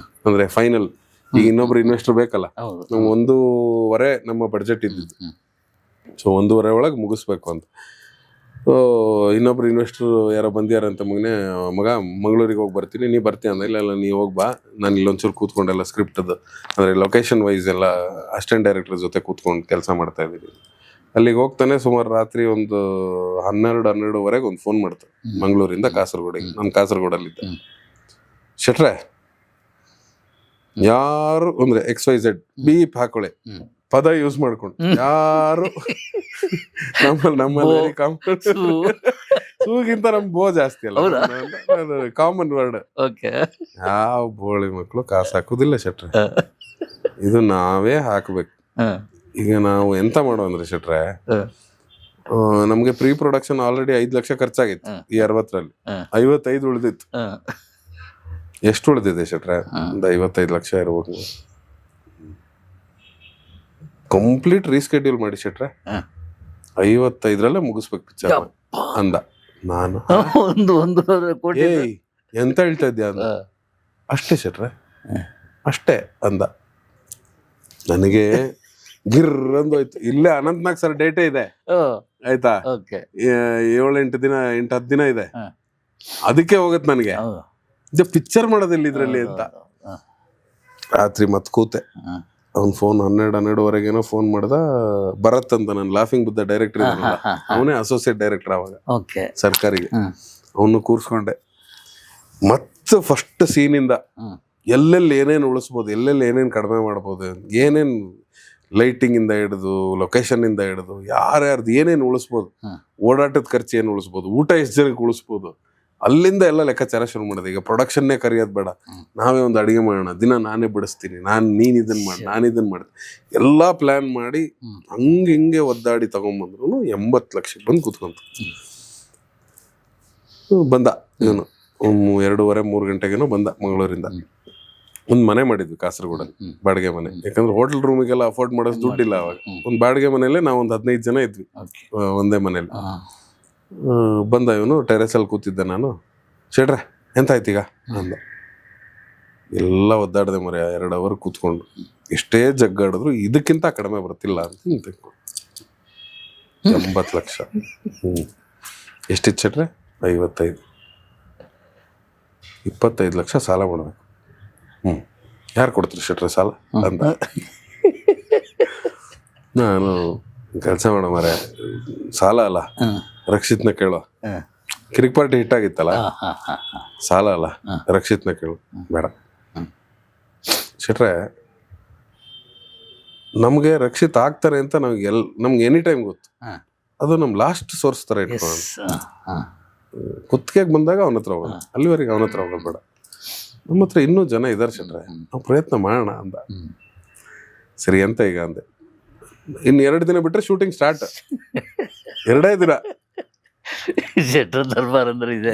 ಅಂದ್ರೆ ಫೈನಲ್ ಈಗ ಇನ್ನೊಬ್ರು ಇನ್ವೆಸ್ಟರ್ ಬೇಕಲ್ಲ, ನಮ್ಗೆ 1.5 ನಮ್ಮ ಬಡ್ಜೆಟ್ ಇದ್ದಿದ್ದು, ಸೊ 1.5 ಒಳಗೆ ಮುಗಿಸ್ಬೇಕು ಅಂತ. ಇನ್ನೊಬ್ರು ಇನ್ವೆಸ್ಟರ್ ಯಾರೋ ಬಂದ್ಯಾರಂತ ಮಗ ಮಂಗಳೂರಿಗೆ ಹೋಗಿ ಬರ್ತೀನಿ, ನೀ ಬರ್ತೀಯ ಅಂದ. ಇಲ್ಲ ನೀ ಹೋಗಿ ಬಾ, ನಾನು ಇಲ್ಲೊಂಚೂರು ಕೂತ್ಕೊಂಡೆಲ್ಲ ಸ್ಕ್ರಿಪ್ಟದ್ದು ಅಂದರೆ ಲೊಕೇಶನ್ ವೈಸ್ ಎಲ್ಲ ಅಸಿಸ್ಟೆಂಟ್ ಡೈರೆಕ್ಟರ್ ಜೊತೆ ಕೂತ್ಕೊಂಡು ಕೆಲಸ ಮಾಡ್ತಾ ಇದ್ದೀನಿ. ಅಲ್ಲಿಗೆ ಹೋಗ್ತಾನೆ ಸುಮಾರು ರಾತ್ರಿ ಒಂದು 12-12:30 ಒಂದು ಫೋನ್ ಮಾಡ್ತಾರೆ ಮಂಗಳೂರಿಂದ ಕಾಸರಗೋಡಿಗೆ. ನಾನು ಕಾಸರಗೋಡಲ್ಲಿದ್ದೆ. ಶೆಟ್ರೆ ಯಾರು ಅಂದ್ರೆ XYZ ಬೀಪ್ ಹಾಕೊಳ್ಳಿ, ಪದ ಯೂಸ್ ಮಾಡ್ಕೊಂಡು ಯಾರು ನಮ್ಮಲ್ಲಿ ಸೂಗಿಂತ ನಮ್ ಬೋ ಜಾಸ್ತಿ ಅಲ್ಲ, ಕಾಮನ್ ವರ್ಡ್. ಯಾವ ಬೋಳಿ ಮಕ್ಕಳು ಕಾಸು ಹಾಕುದಿಲ್ಲ ಶೆಟ್ರೆ, ಇದು ನಾವೇ ಹಾಕ್ಬೇಕು. ಈಗ ನಾವು ಎಂತ ಮಾಡೋ ಅಂದ್ರೆ ಶೆಟ್ರೆ, ನಮ್ಗೆ ಪ್ರೀ ಪ್ರೊಡಕ್ಷನ್ ಆಲ್ರೆಡಿ 5 ಲಕ್ಷ ಖರ್ಚಾಗಿತ್ತು. ಈ 60ರಲ್ಲಿ 55 ಉಳಿದಿತ್ತು. ಎಷ್ಟು ಉಳಿದಿದೆ ಶೆಟ್ರೆ? ಒಂದು 55 ಲಕ್ಷ ಇರ್ಬೇಕು. ಕಂಪ್ಲೀಟ್ ರೀಸ್ಕೆಡ್ಯೂಲ್ ಮಾಡಿ ಶೆಟ್ರೆ 55ರಲ್ಲೇ ಮುಗಿಸ್ಬೇಕು ಪಿಕ್ಚರ್ ಅಂದ. ನಾನು ಎಂತ ಹೇಳ್ತಾ ಇದ್ಯಾ ಅಂದ. ಅಷ್ಟೇ ಶೆಟ್ರೆ, ಅಷ್ಟೇ ಅಂದ. ನನಗೆ ಗಿರ್ರಂದೋಯ್ತು. ಇಲ್ಲೇ ಅನಂತ್ನಾಗ್ ಸರ್ ಡೇಟೇ ಇದೆ ಆಯ್ತಾ, 7-8 ದಿನ 8-10 ದಿನ ಇದೆ, ಅದಕ್ಕೆ ಹೋಗತ್ ನನಗೆ. ಇದು ಪಿಕ್ಚರ್ ಮಾಡೋದಿಲ್ಲ ಇದ್ರಲ್ಲಿ ಅಂತ. ರಾತ್ರಿ ಮತ್ ಕೂತೆ. ಅವ್ನ್ ಫೋನ್ 12-12:30 ಫೋನ್ ಮಾಡ್ದ. ಭರತ್ ಅಂತ ನಾನು ಲಾಫಿಂಗ್ ಬುದ್ಧ ಡೈರೆಕ್ಟರ್ ಇದ್ರಲ್ಲ, ಅವನೇ ಅಸೋಸಿಯೇಟ್ ಡೈರೆಕ್ಟರ್ ಅವಾಗ ಸರ್ಕಾರಿಗೆ. ಅವನು ಕೂರ್ಸ್ಕೊಂಡೆ. ಮತ್ತೆ ಫಸ್ಟ್ ಸೀನಿಂದ ಎಲ್ಲೆಲ್ಲಿ ಏನೇನು ಉಳಿಸ್ಬೋದು, ಎಲ್ಲೆಲ್ಲಿ ಏನೇನು ಕಡಿಮೆ ಮಾಡ್ಬೋದು, ಏನೇನು ಲೈಟಿಂಗ್ ಇಂದ ಹಿಡಿದು ಲೊಕೇಶನ್ ಇಂದ ಹಿಡಿದು ಯಾರ್ಯಾರ್ದು ಏನೇನು ಉಳಿಸ್ಬೋದು, ಓಡಾಟದ ಖರ್ಚು ಏನು ಉಳಿಸ್ಬೋದು, ಊಟ ಎಷ್ಟು ಜನಕ್ಕೆ ಉಳಿಸ್ಬೋದು, ಅಲ್ಲಿಂದ ಎಲ್ಲ ಲೆಕ್ಕಾಚಾರ ಶುರು ಮಾಡೋದು. ಈಗ ಪ್ರೊಡಕ್ಷನ್ನೇ ಕರಿಯೋದು ಬೇಡ, ನಾವೇ ಒಂದು ಅಡಿಗೆ ಮಾಡೋಣ, ದಿನ ನಾನೇ ಬಿಡಿಸ್ತೀನಿ, ನೀನ್ ಇದನ್ನ ಮಾಡಿ, ನಾನು ಇದನ್ನ ಮಾಡ್ತೀನಿ, ಎಲ್ಲಾ ಪ್ಲಾನ್ ಮಾಡಿ ಹಿಂಗೆ ಒದ್ದಾಡಿ ತಗೊಂಡ್ಬಂದ್ರು 80 ಲಕ್ಷಕ್ಕೆ ಬಂದು ಕೂತ್ಕೊಂತ. ಬಂದ ಇವನು 2:30-3 ಗಂಟೆಗೇನೋ ಬಂದ ಮಂಗಳೂರಿಂದ. ಒಂದು ಮನೆ ಮಾಡಿದ್ವಿ ಕಾಸರಗೋಡಲ್ಲಿ, ಬಾಡಿಗೆ ಮನೆ. ಯಾಕಂದ್ರೆ ಹೋಟೆಲ್ ರೂಮಿಗೆಲ್ಲ ಅಫೋರ್ಡ್ ಮಾಡೋದು ದುಡ್ಡಿಲ್ಲ ಅವಾಗ. ಒಂದು ಬಾಡಿಗೆ ಮನೆಯಲ್ಲೇ ನಾವು ಒಂದು 15 ಜನ ಇದ್ವಿ ಒಂದೇ ಮನೇಲಿ. ಬಂದ ಇವನು, ಟೆರೆಸಲ್ಲಿ ಕೂತಿದ್ದೆ ನಾನು. ಶೆಟ್ರೆ ಎಂತ ಆಯ್ತೀಗ ಅಂದ. ಎಲ್ಲ ಒದ್ದಾಡದೆ ಮರೆ 2 ಅವರ್ ಕೂತ್ಕೊಂಡು. ಎಷ್ಟೇ ಜಗ್ಗಾಡಿದ್ರು ಇದಕ್ಕಿಂತ ಕಡಿಮೆ ಬರ್ತಿಲ್ಲ ಅಂತ 80 ಲಕ್ಷ. ಎಷ್ಟಿತ್ತು ಶೆಟ್ರೆ? 55. 25 ಲಕ್ಷ ಸಾಲ ಮಾಡ್ಬೇಕು. ಯಾರು ಕೊಡ್ತೀರಿ ಶೆಟ್ರೆ ಸಾಲ ಅಂತ. ನಾನು ಕೆಲಸ ಮಾಡೋ ಮರೆ, ಸಾಲ ಅಲ್ಲ, ರಕ್ಷಿತ್ನ ಕೇಳೋ. ಕಿರಿಕ್ ಪಾರ್ಟಿ ಹಿಟ್ ಆಗಿತ್ತಲ್ಲ, ಸಾಲ ಅಲ್ಲ, ರಕ್ಷಿತ್ನ ಕೇಳು. ಬೇಡ ಶೆಟ್ರೆ, ನಮ್ಗೆ ರಕ್ಷಿತ್ ಆಗ್ತಾರೆ ಅಂತ ನಮ್ಗೆ ಎನಿ ಟೈಮ್ ಗೊತ್ತು. ಅದು ನಮ್ ಲಾಸ್ಟ್ ಸೋರ್ಸ್ ತರ ಇಟ್ಕೊಳ್ಳೋಣ. ಕುತ್ತಿಗೆಗೆ ಬಂದಾಗ ಅವನ ಹತ್ರ ಹೋಗೋಣ, ಅಲ್ಲಿವರೆಗೆ ಅವನ ಹತ್ರ ಹೋಗೋದು ಬೇಡ. ನಮ್ಮ ಹತ್ರ ಇನ್ನೂ ಜನ ಇದಾರೆ ಶೆಟ್ರೆ, ನಾವು ಪ್ರಯತ್ನ ಮಾಡೋಣ ಅಂದ. ಸರಿ ಅಂತ ಈಗ ಅಂದೆ. ಇನ್ನು 2 ದಿನ ಬಿಟ್ರೆ ಶೂಟಿಂಗ್ ಸ್ಟಾರ್ಟ್. 2 ದಿನ ಶೆಟ್ರ್ ದರ್ಬಾರ್ ಅಂದ್ರೆ ಇದೆ.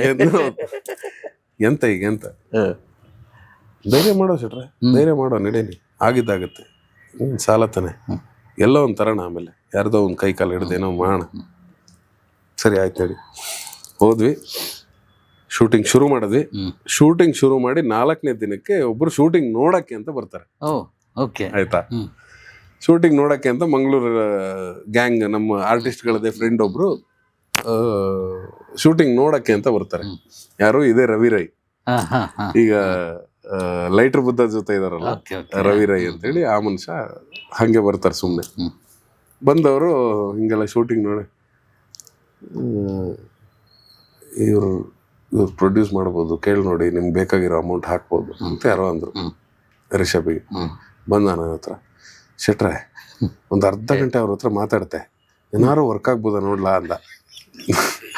ಎಂತ ಈಗ ಎಂತ ಧೈರ್ಯ ಮಾಡೋ ಶೆಟ್ರೆ, ಧೈರ್ಯ ಮಾಡೋ, ನಡೀನಿ, ಆಗಿದ್ದಾಗತ್ತೆ. ಸಾಲ ತಾನೆ, ಎಲ್ಲ ಒಂದು ತರೋಣ, ಆಮೇಲೆ ಯಾರ್ದೋ ಒಂದು ಕೈ ಕಾಲು ಹಿಡ್ದು ಏನೋ ಮಾಡೋಣ. ಸರಿ ಆಯ್ತು ನಡಿ. ಹೋದ್ವಿ, ಶೂಟಿಂಗ್ ಶುರು ಮಾಡಿದ್ವಿ. ಶೂಟಿಂಗ್ ಶುರು ಮಾಡಿ 4ನೇ ದಿನಕ್ಕೆ ಒಬ್ರು ಶೂಟಿಂಗ್ ನೋಡಕ್ಕೆ ಅಂತ ಬರ್ತಾರೆ. ಆಯ್ತಾ, ಶೂಟಿಂಗ್ ನೋಡಕ್ಕೆ ಅಂತ ಮಂಗಳೂರು ಗ್ಯಾಂಗ್, ನಮ್ಮ ಆರ್ಟಿಸ್ಟ್ಗಳದೇ ಫ್ರೆಂಡ್ ಒಬ್ರು ಶೂಟಿಂಗ್ ನೋಡಕ್ಕೆ ಅಂತ ಬರ್ತಾರೆ. ಯಾರು? ಇದೇ ರವಿ ರೈ. ಈಗ ಲೈಟರ್ ಬುದ್ಧ ಜೊತೆ ಇದಾರಲ್ಲ, ರವಿ ರೈ ಅಂತೇಳಿ ಆ ಮನುಷ್ಯ. ಹಂಗೆ ಬರ್ತಾರೆ ಸುಮ್ಮನೆ. ಬಂದವರು ಹಿಂಗೆಲ್ಲ ಶೂಟಿಂಗ್ ನೋಡಿ, ಇವ್ರು ಪ್ರೊಡ್ಯೂಸ್ ಮಾಡ್ಬೋದು, ಕೇಳಿ ನೋಡಿ, ನಿಮ್ಗೆ ಬೇಕಾಗಿರೋ ಅಮೌಂಟ್ ಹಾಕ್ಬೋದು ಅಂತ ಯಾರೋ ಅಂದರು ರಿಷಬಿಗೆ. ಬಂದ ನನ್ನ ಹತ್ರ, ಶೆಟ್ರೆ ಒಂದು ಅರ್ಧ ಗಂಟೆ ಅವ್ರ ಹತ್ರ ಮಾತಾಡ್ತೆ, ಏನಾರು ವರ್ಕ್ ಆಗ್ಬೋದ ನೋಡ್ಲಾ ಅಂದ.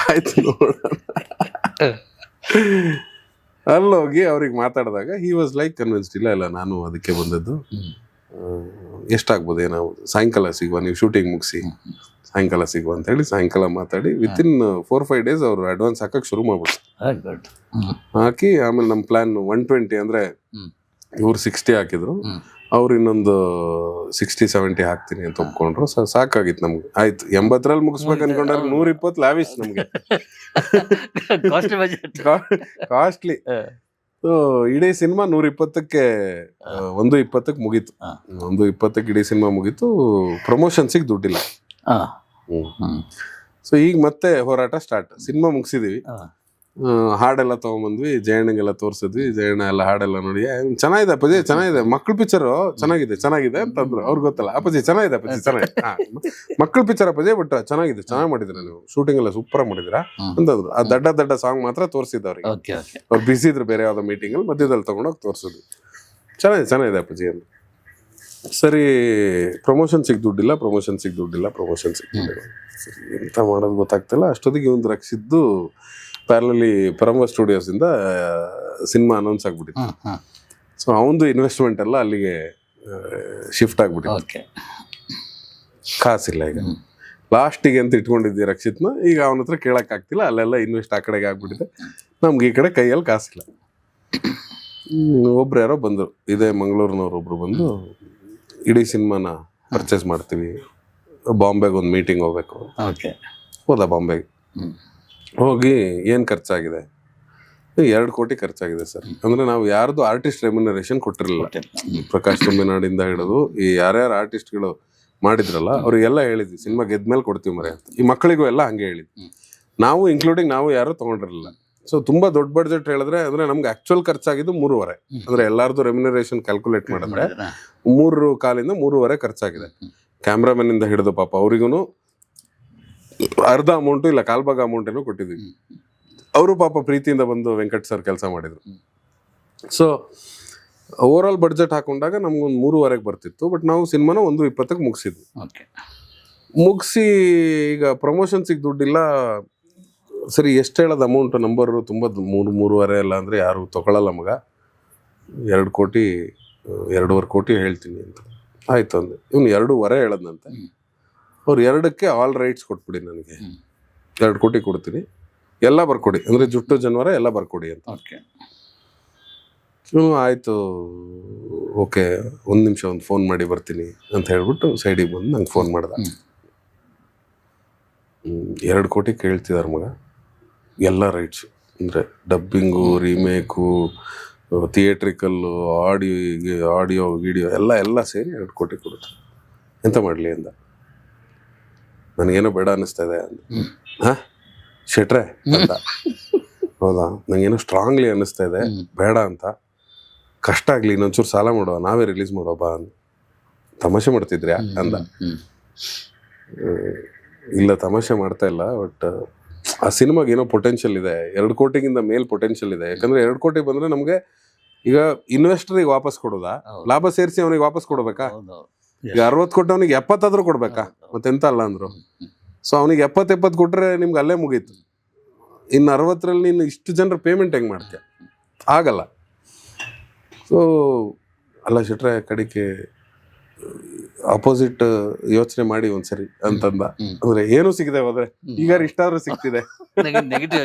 ಆಯ್ತು ನೋಡ. ಅಲ್ಲೋಗಿ ಅವ್ರಿಗೆ ಮಾತಾಡಿದಾಗ ಹಿ ವಾಸ್ ಲೈಕ್ ಕನ್ವಿನ್ಸ್ಡ್. ಇಲ್ಲ ನಾನು ಅದಕ್ಕೆ ಬಂದದ್ದು, ಎಷ್ಟಾಗ್ಬೋದು, ಏನಾಗ್ಬೋದು, ಸಾಯಂಕಾಲ ಸಿಗುವ, ನೀವು ಶೂಟಿಂಗ್ ಮುಗಿಸಿ ಸಾಯಂಕಾಲ ಸಿಗುವ ಅಂತ ಹೇಳಿ ಸಾಯಂಕಾಲ ಮಾತಾಡಿ ವಿತಿನ್ 4-5 ಡೇಸ್ ಅವರು ಅಡ್ವಾನ್ಸ್ ಹಾಕಕ್ಕೆ ಶುರು ಮಾಡ್ಬಿಟ್ಟು ಹಾಕಿ. ಆಮೇಲೆ ನಮ್ಮ ಪ್ಲಾನ್ 120 ಅಂದ್ರೆ ಇವ್ರು 60 ಹಾಕಿದ್ರು, ಅವ್ರು ಇನ್ನೊಂದು 60-70 ಹಾಕ್ತೀನಿ ಅಂತ ಒಪ್ಕೊಂಡ್ರು. ಸಾಕಾಗಿತ್ತು ನಮ್ಗೆ. ಆಯ್ತು 80ರಲ್ಲಿ ಮುಗಿಸ್ಬೇಕು ಅನ್ಕೊಂಡ್ರೆ 120 ಲಾವಿಶ್ ನಮ್ಗೆ, ಕಾಸ್ಟ್ಲಿ ಬಜೆಟ್. ಕಾಸ್ಟ್ಲಿ. ಇಡೀ ಸಿನಿಮಾ 120ಕ್ಕೆ 1:20ಕ್ಕೆ ಮುಗೀತು. 1:20ಕ್ಕೆ ಇಡೀ ಸಿನಿಮಾ ಮುಗೀತು. ಪ್ರಮೋಷನ್ಸಿಗೆ ದುಡ್ಡಿಲ್ಲ. ಸೊ ಈಗ ಮತ್ತೆ ಹೋರಾಟ ಸ್ಟಾರ್ಟ್. ಸಿನಿಮಾ ಮುಗಿಸಿದೀವಿ, ಹಾಡೆಲ್ಲ ತಗೊಂಬಂದ್ವಿ, ಜಯಣ್ಣಗೆಲ್ಲ ತೋರ್ಸಿದ್ವಿ. ಜಯಣ್ಣ ಎಲ್ಲ ಹಾಡೆಲ್ಲ ನೋಡಿ ಚೆನ್ನಾಗಿದೆ ಅಪ್ಪಾಜಿ, ಚೆನ್ನಾಗಿದೆ, ಮಕ್ಳ ಪಿಕ್ಚರ್ ಚೆನ್ನಾಗಿದೆ ಅಂತಂದ್ರು. ಅವ್ರಿಗೆ ಗೊತ್ತಲ್ಲ, ಅಪ್ಪಾಜಿ ಚೆನ್ನಾಗಿದೆ, ಅಪ್ಪಾಜಿ ಚೆನ್ನಾಗಿದೆ, ಮಕ್ಳ ಪಿಕ್ಚರ್ ಅಪ್ಪಾಜಿ, ಬಟ್ ಚೆನ್ನಾಗಿದೆ, ಚೆನ್ನಾಗಿ ಮಾಡಿದಿರ ನೀವು, ಶೂಟಿಂಗ್ ಎಲ್ಲ ಸೂಪರ್ ಮಾಡಿದಿರಾ ಅಂತಂದ್ರು. ಆ ದಡ್ಡ ಸಾಂಗ್ ಮಾತ್ರ ತೋರಿಸಿದ್ದು ಅವ್ರಿಗೆ. ಅವ್ರು ಬಿಸಿ ಇದ್ರು ಬೇರೆ ಯಾವ್ದೋ ಮೀಟಿಂಗ್ ಅಲ್ಲಿ, ಮಧ್ಯದಲ್ಲಿ ತಗೊಂಡೋಗಿ ತೋರಿಸಿದ್ವಿ. ಚೆನ್ನಾಗಿದೆ ಅಪ್ಪಾಜಿ ಅಂತ. ಸರಿ, ಪ್ರಮೋಷನ್ಸಿಗೆ ದುಡ್ಡಿಲ್ಲ. ಸರಿ, ಎಂತ ಮಾಡೋದು ಗೊತ್ತಾಗ್ತಿಲ್ಲ. ಅಷ್ಟೊತ್ತಿಗೆ ಒಂದು ರಕ್ಷಿದ್ದು ಪ್ಯಾರಲಲ್ಲಿ ಪರಂಬ ಸ್ಟುಡಿಯೋಸ್ ಇಂದ ಸಿನಿಮಾ ಅನೌನ್ಸ್ ಆಗ್ಬಿಟ್ಟಿತ್ತು. ಸೊ ಅವನದು ಇನ್ವೆಸ್ಟ್ಮೆಂಟ್ ಎಲ್ಲ ಅಲ್ಲಿಗೆ ಶಿಫ್ಟ್ ಆಗ್ಬಿಟ್ಟಿತ್ತು. ಕಾಸಿಲ್ಲ ಈಗ. ಲಾಸ್ಟಿಗೆ ಅಂತ ಇಟ್ಕೊಂಡಿದ್ದೆ ರಕ್ಷಿತ್ನ. ಈಗ ಅವನ ಹತ್ರ ಕೇಳಕ್ ಆಗ್ತಿಲ್ಲ, ಅಲ್ಲೆಲ್ಲ ಇನ್ವೆಸ್ಟ್ ಆ ಕಡೆಗೆ ಆಗ್ಬಿಟ್ಟಿದೆ. ನಮ್ಗೆ ಈ ಕಡೆ ಕೈಯಲ್ಲಿ ಕಾಸಿಲ್ಲ. ಒಬ್ರು ಯಾರೋ ಬಂದರು, ಇದೇ ಮಂಗಳೂರಿನವ್ರು ಒಬ್ರು ಬಂದು, ಇಡೀ ಸಿನಿಮಾನ ಪರ್ಚೇಸ್ ಮಾಡ್ತೀವಿ, ಬಾಂಬೆಗೆ ಒಂದು ಮೀಟಿಂಗ್ ಹೋಗ್ಬೇಕು. ಹೋದ ಬಾಂಬೆಗೆ. ಹೋಗಿ ಏನು ಖರ್ಚಾಗಿದೆ? 2 ಕೋಟಿ ಖರ್ಚಾಗಿದೆ ಸರ್. ಅಂದ್ರೆ ನಾವು ಯಾರ್ದು ಆರ್ಟಿಸ್ಟ್ ರೆಮ್ಯುನರೇಷನ್ ಕೊಟ್ಟಿರಲಿಲ್ಲ. ಪ್ರಕಾಶ್ ತುಂಬಿನಾಡಿಂದ ಹಿಡಿದು ಈ ಯಾರ್ಯಾರು ಆರ್ಟಿಸ್ಟ್ಗಳು ಮಾಡಿದ್ರಲ್ಲ ಅವ್ರಿಗೆಲ್ಲ ಹೇಳಿದ್ವಿ, ಸಿನಿಮಾ ಗೆದ್ಮೇಲೆ ಕೊಡ್ತೀವಿ ಮರೆ ಅಂತ. ಈ ಮಕ್ಕಳಿಗೂ ಎಲ್ಲ ಹಂಗೆ ಹೇಳಿದ್ವಿ. ನಾವು ಇನ್ಕ್ಲೂಡಿಂಗ್ ನಾವು ಯಾರು ತಗೊಂಡಿರಲಿಲ್ಲ. ಸೊ ತುಂಬಾ ದೊಡ್ಡ ಬಡ್ಜೆಟ್ ಹೇಳಿದ್ರೆ, ಅಂದ್ರೆ ನಮ್ಗೆ ಆಕ್ಚುಯಲ್ ಖರ್ಚಾಗಿದ್ದು 3.5. ಅಂದ್ರೆ ಎಲ್ಲಾರ್ದು ರೆಮ್ಯುನರೇಷನ್ ಕ್ಯಾಲ್ಕುಲೇಟ್ ಮಾಡಿದ್ರೆ 3.25 3.5 ಖರ್ಚಾಗಿದೆ. ಕ್ಯಾಮ್ರಾಮನ್ ಇಂದ ಹಿಡಿದು ಪಾಪ ಅವ್ರಿಗೂ ಅರ್ಧ ಅಮೌಂಟು ಇಲ್ಲ ಕಾಲ್ಭಾಗ ಅಮೌಂಟ್ ಏನೋ ಕೊಟ್ಟಿದ್ವಿ. ಅವರು ಪಾಪ ಪ್ರೀತಿಯಿಂದ ಬಂದು ವೆಂಕಟ್ ಸರ್ ಕೆಲಸ ಮಾಡಿದ್ರು. ಸೊ ಓವರ್ ಆಲ್ ಬಡ್ಜೆಟ್ ಹಾಕೊಂಡಾಗ ನಮ್ಗೊಂದು 3.25 ಬರ್ತಿತ್ತು. ಬಟ್ ನಾವು ಸಿನಿಮಾನ 1:20ಕ್ಕೆ ಮುಗಿಸಿದ್ವಿ. ಮುಗಿಸಿ ಈಗ ಪ್ರಮೋಷನ್ಸಿಗೆ ದುಡ್ಡಿಲ್ಲ. ಸರಿ, ಎಷ್ಟು ಹೇಳೋದು ಅಮೌಂಟ್ ನಂಬರು? ತುಂಬ 3.5 ಎಲ್ಲ ಅಂದರೆ ಯಾರು ತಗೊಳ್ಳಲ್ಲ ಮಗ. 2 ಕೋಟಿ 2.5 ಕೋಟಿ ಹೇಳ್ತೀನಿ ಅಂತ. ಆಯ್ತು ಅಂದೆ. ಇವನು 2.5 ಹೇಳದ್ನಂತೆ. ಅವ್ರು 2ಕ್ಕೆ ಆಲ್ ರೈಟ್ಸ್ ಕೊಟ್ಬಿಡಿ, ನನಗೆ 2 ಕೋಟಿ ಕೊಡ್ತೀನಿ, ಎಲ್ಲ ಬರ್ಕೊಡಿ, ಅಂದರೆ ಜುಟ್ಟು ಜನವರ ಎಲ್ಲ ಬರ್ಕೊಡಿ ಅಂತ. ಆಯಿತು, ಓಕೆ, 1 ನಿಮಿಷ ಒಂದು ಫೋನ್ ಮಾಡಿ ಬರ್ತೀನಿ ಅಂತ ಹೇಳ್ಬಿಟ್ಟು ಸೈಡಿಗೆ ಬಂದು ನಂಗೆ ಫೋನ್ ಮಾಡ್ದ. 2 ಕೋಟಿ ಕೇಳ್ತಿದಾರೆ ಮಗ, ಎಲ್ಲ ರೈಟ್ಸು, ಅಂದರೆ ಡಬ್ಬಿಂಗು, ರೀಮೇಕು, ಥಿಯೇಟ್ರಿಕಲ್ಲು, ಆಡಿಯೋ ವಿಡಿಯೋ ಎಲ್ಲ ಸೇರಿ 2 ಕೋಟಿ ಕೊಡುತ್ತೆ. ಎಂತ ಮಾಡಲಿ ಅಂದ. ನನಗೇನೋ ಬೇಡ ಅನ್ನಿಸ್ತಾ ಇದೆ ಅಂದ. ಶೆಟ್ರೆ ಅಂತ. ಹೌದಾ, ನಂಗೇನೋ ಸ್ಟ್ರಾಂಗ್ಲಿ ಅನ್ನಿಸ್ತಾ ಇದೆ, ಬೇಡ ಅಂತ. ಕಷ್ಟ ಆಗಲಿ, ಇನ್ನೊಂಚೂರು ಸಾಲ ಮಾಡುವ, ನಾವೇ ರಿಲೀಸ್ ಮಾಡುವ ಬಾ ಅಂದ. ತಮಾಷೆ ಮಾಡ್ತಿದ್ರ್ಯಾ ಅಂದ. ಇಲ್ಲ, ತಮಾಷೆ ಮಾಡ್ತಾ ಇಲ್ಲ, ಬಟ್ ಆ ಸಿನಿಮಾಗೆ ಏನೋ ಪೊಟೆನ್ಷಿಯಲ್ ಇದೆ, 2 ಕೋಟಿಗಿಂತ ಮೇಲ್ ಪೊಟೆನ್ಷಿಯಲ್ ಇದೆ. ಯಾಕಂದ್ರೆ 2 ಕೋಟಿ ಬಂದ್ರೆ ನಮಗೆ ಈಗ ಇನ್ವೆಸ್ಟರ್ಗೆ ವಾಪಸ್ ಕೊಡೋದಾ, ಲಾಭ ಸೇರಿಸಿ ಅವನಿಗೆ ವಾಪಸ್ ಕೊಡ್ಬೇಕಾ? ಈಗ 60 ಕೊಟ್ಟವನಿಗೆ 70 ಆದ್ರೂ ಕೊಡ್ಬೇಕಾ? ಮತ್ತೆಂತ ಅಲ್ಲ ಅಂದ್ರು. ಸೊ ಅವನಿಗೆ 70 ಕೊಟ್ರೆ ನಿಮ್ಗೆ ಅಲ್ಲೇ ಮುಗೀತು. ಇನ್ನು 60ರಲ್ಲಿ ನೀನು ಇಷ್ಟು ಜನರ ಪೇಮೆಂಟ್ ಹೆಂಗೆ ಮಾಡ್ತೀಯ? ಆಗಲ್ಲ. ಸೊ ಅಲ್ಲ ಶೆಟ್ರೆ, ಕಡಿಕೆ ಅಪೋಸಿಟ್ ಯೋಚನೆ ಮಾಡಿ ಒಂದ್ಸರಿ ಅಂತಂದ. ಅಂದ್ರೆ ಏನು ಸಿಗದೆ ಹೋದ್ರೆ ಈಗ ಇಷ್ಟಾದ್ರೂ ಸಿಗ್ತಿದೆ,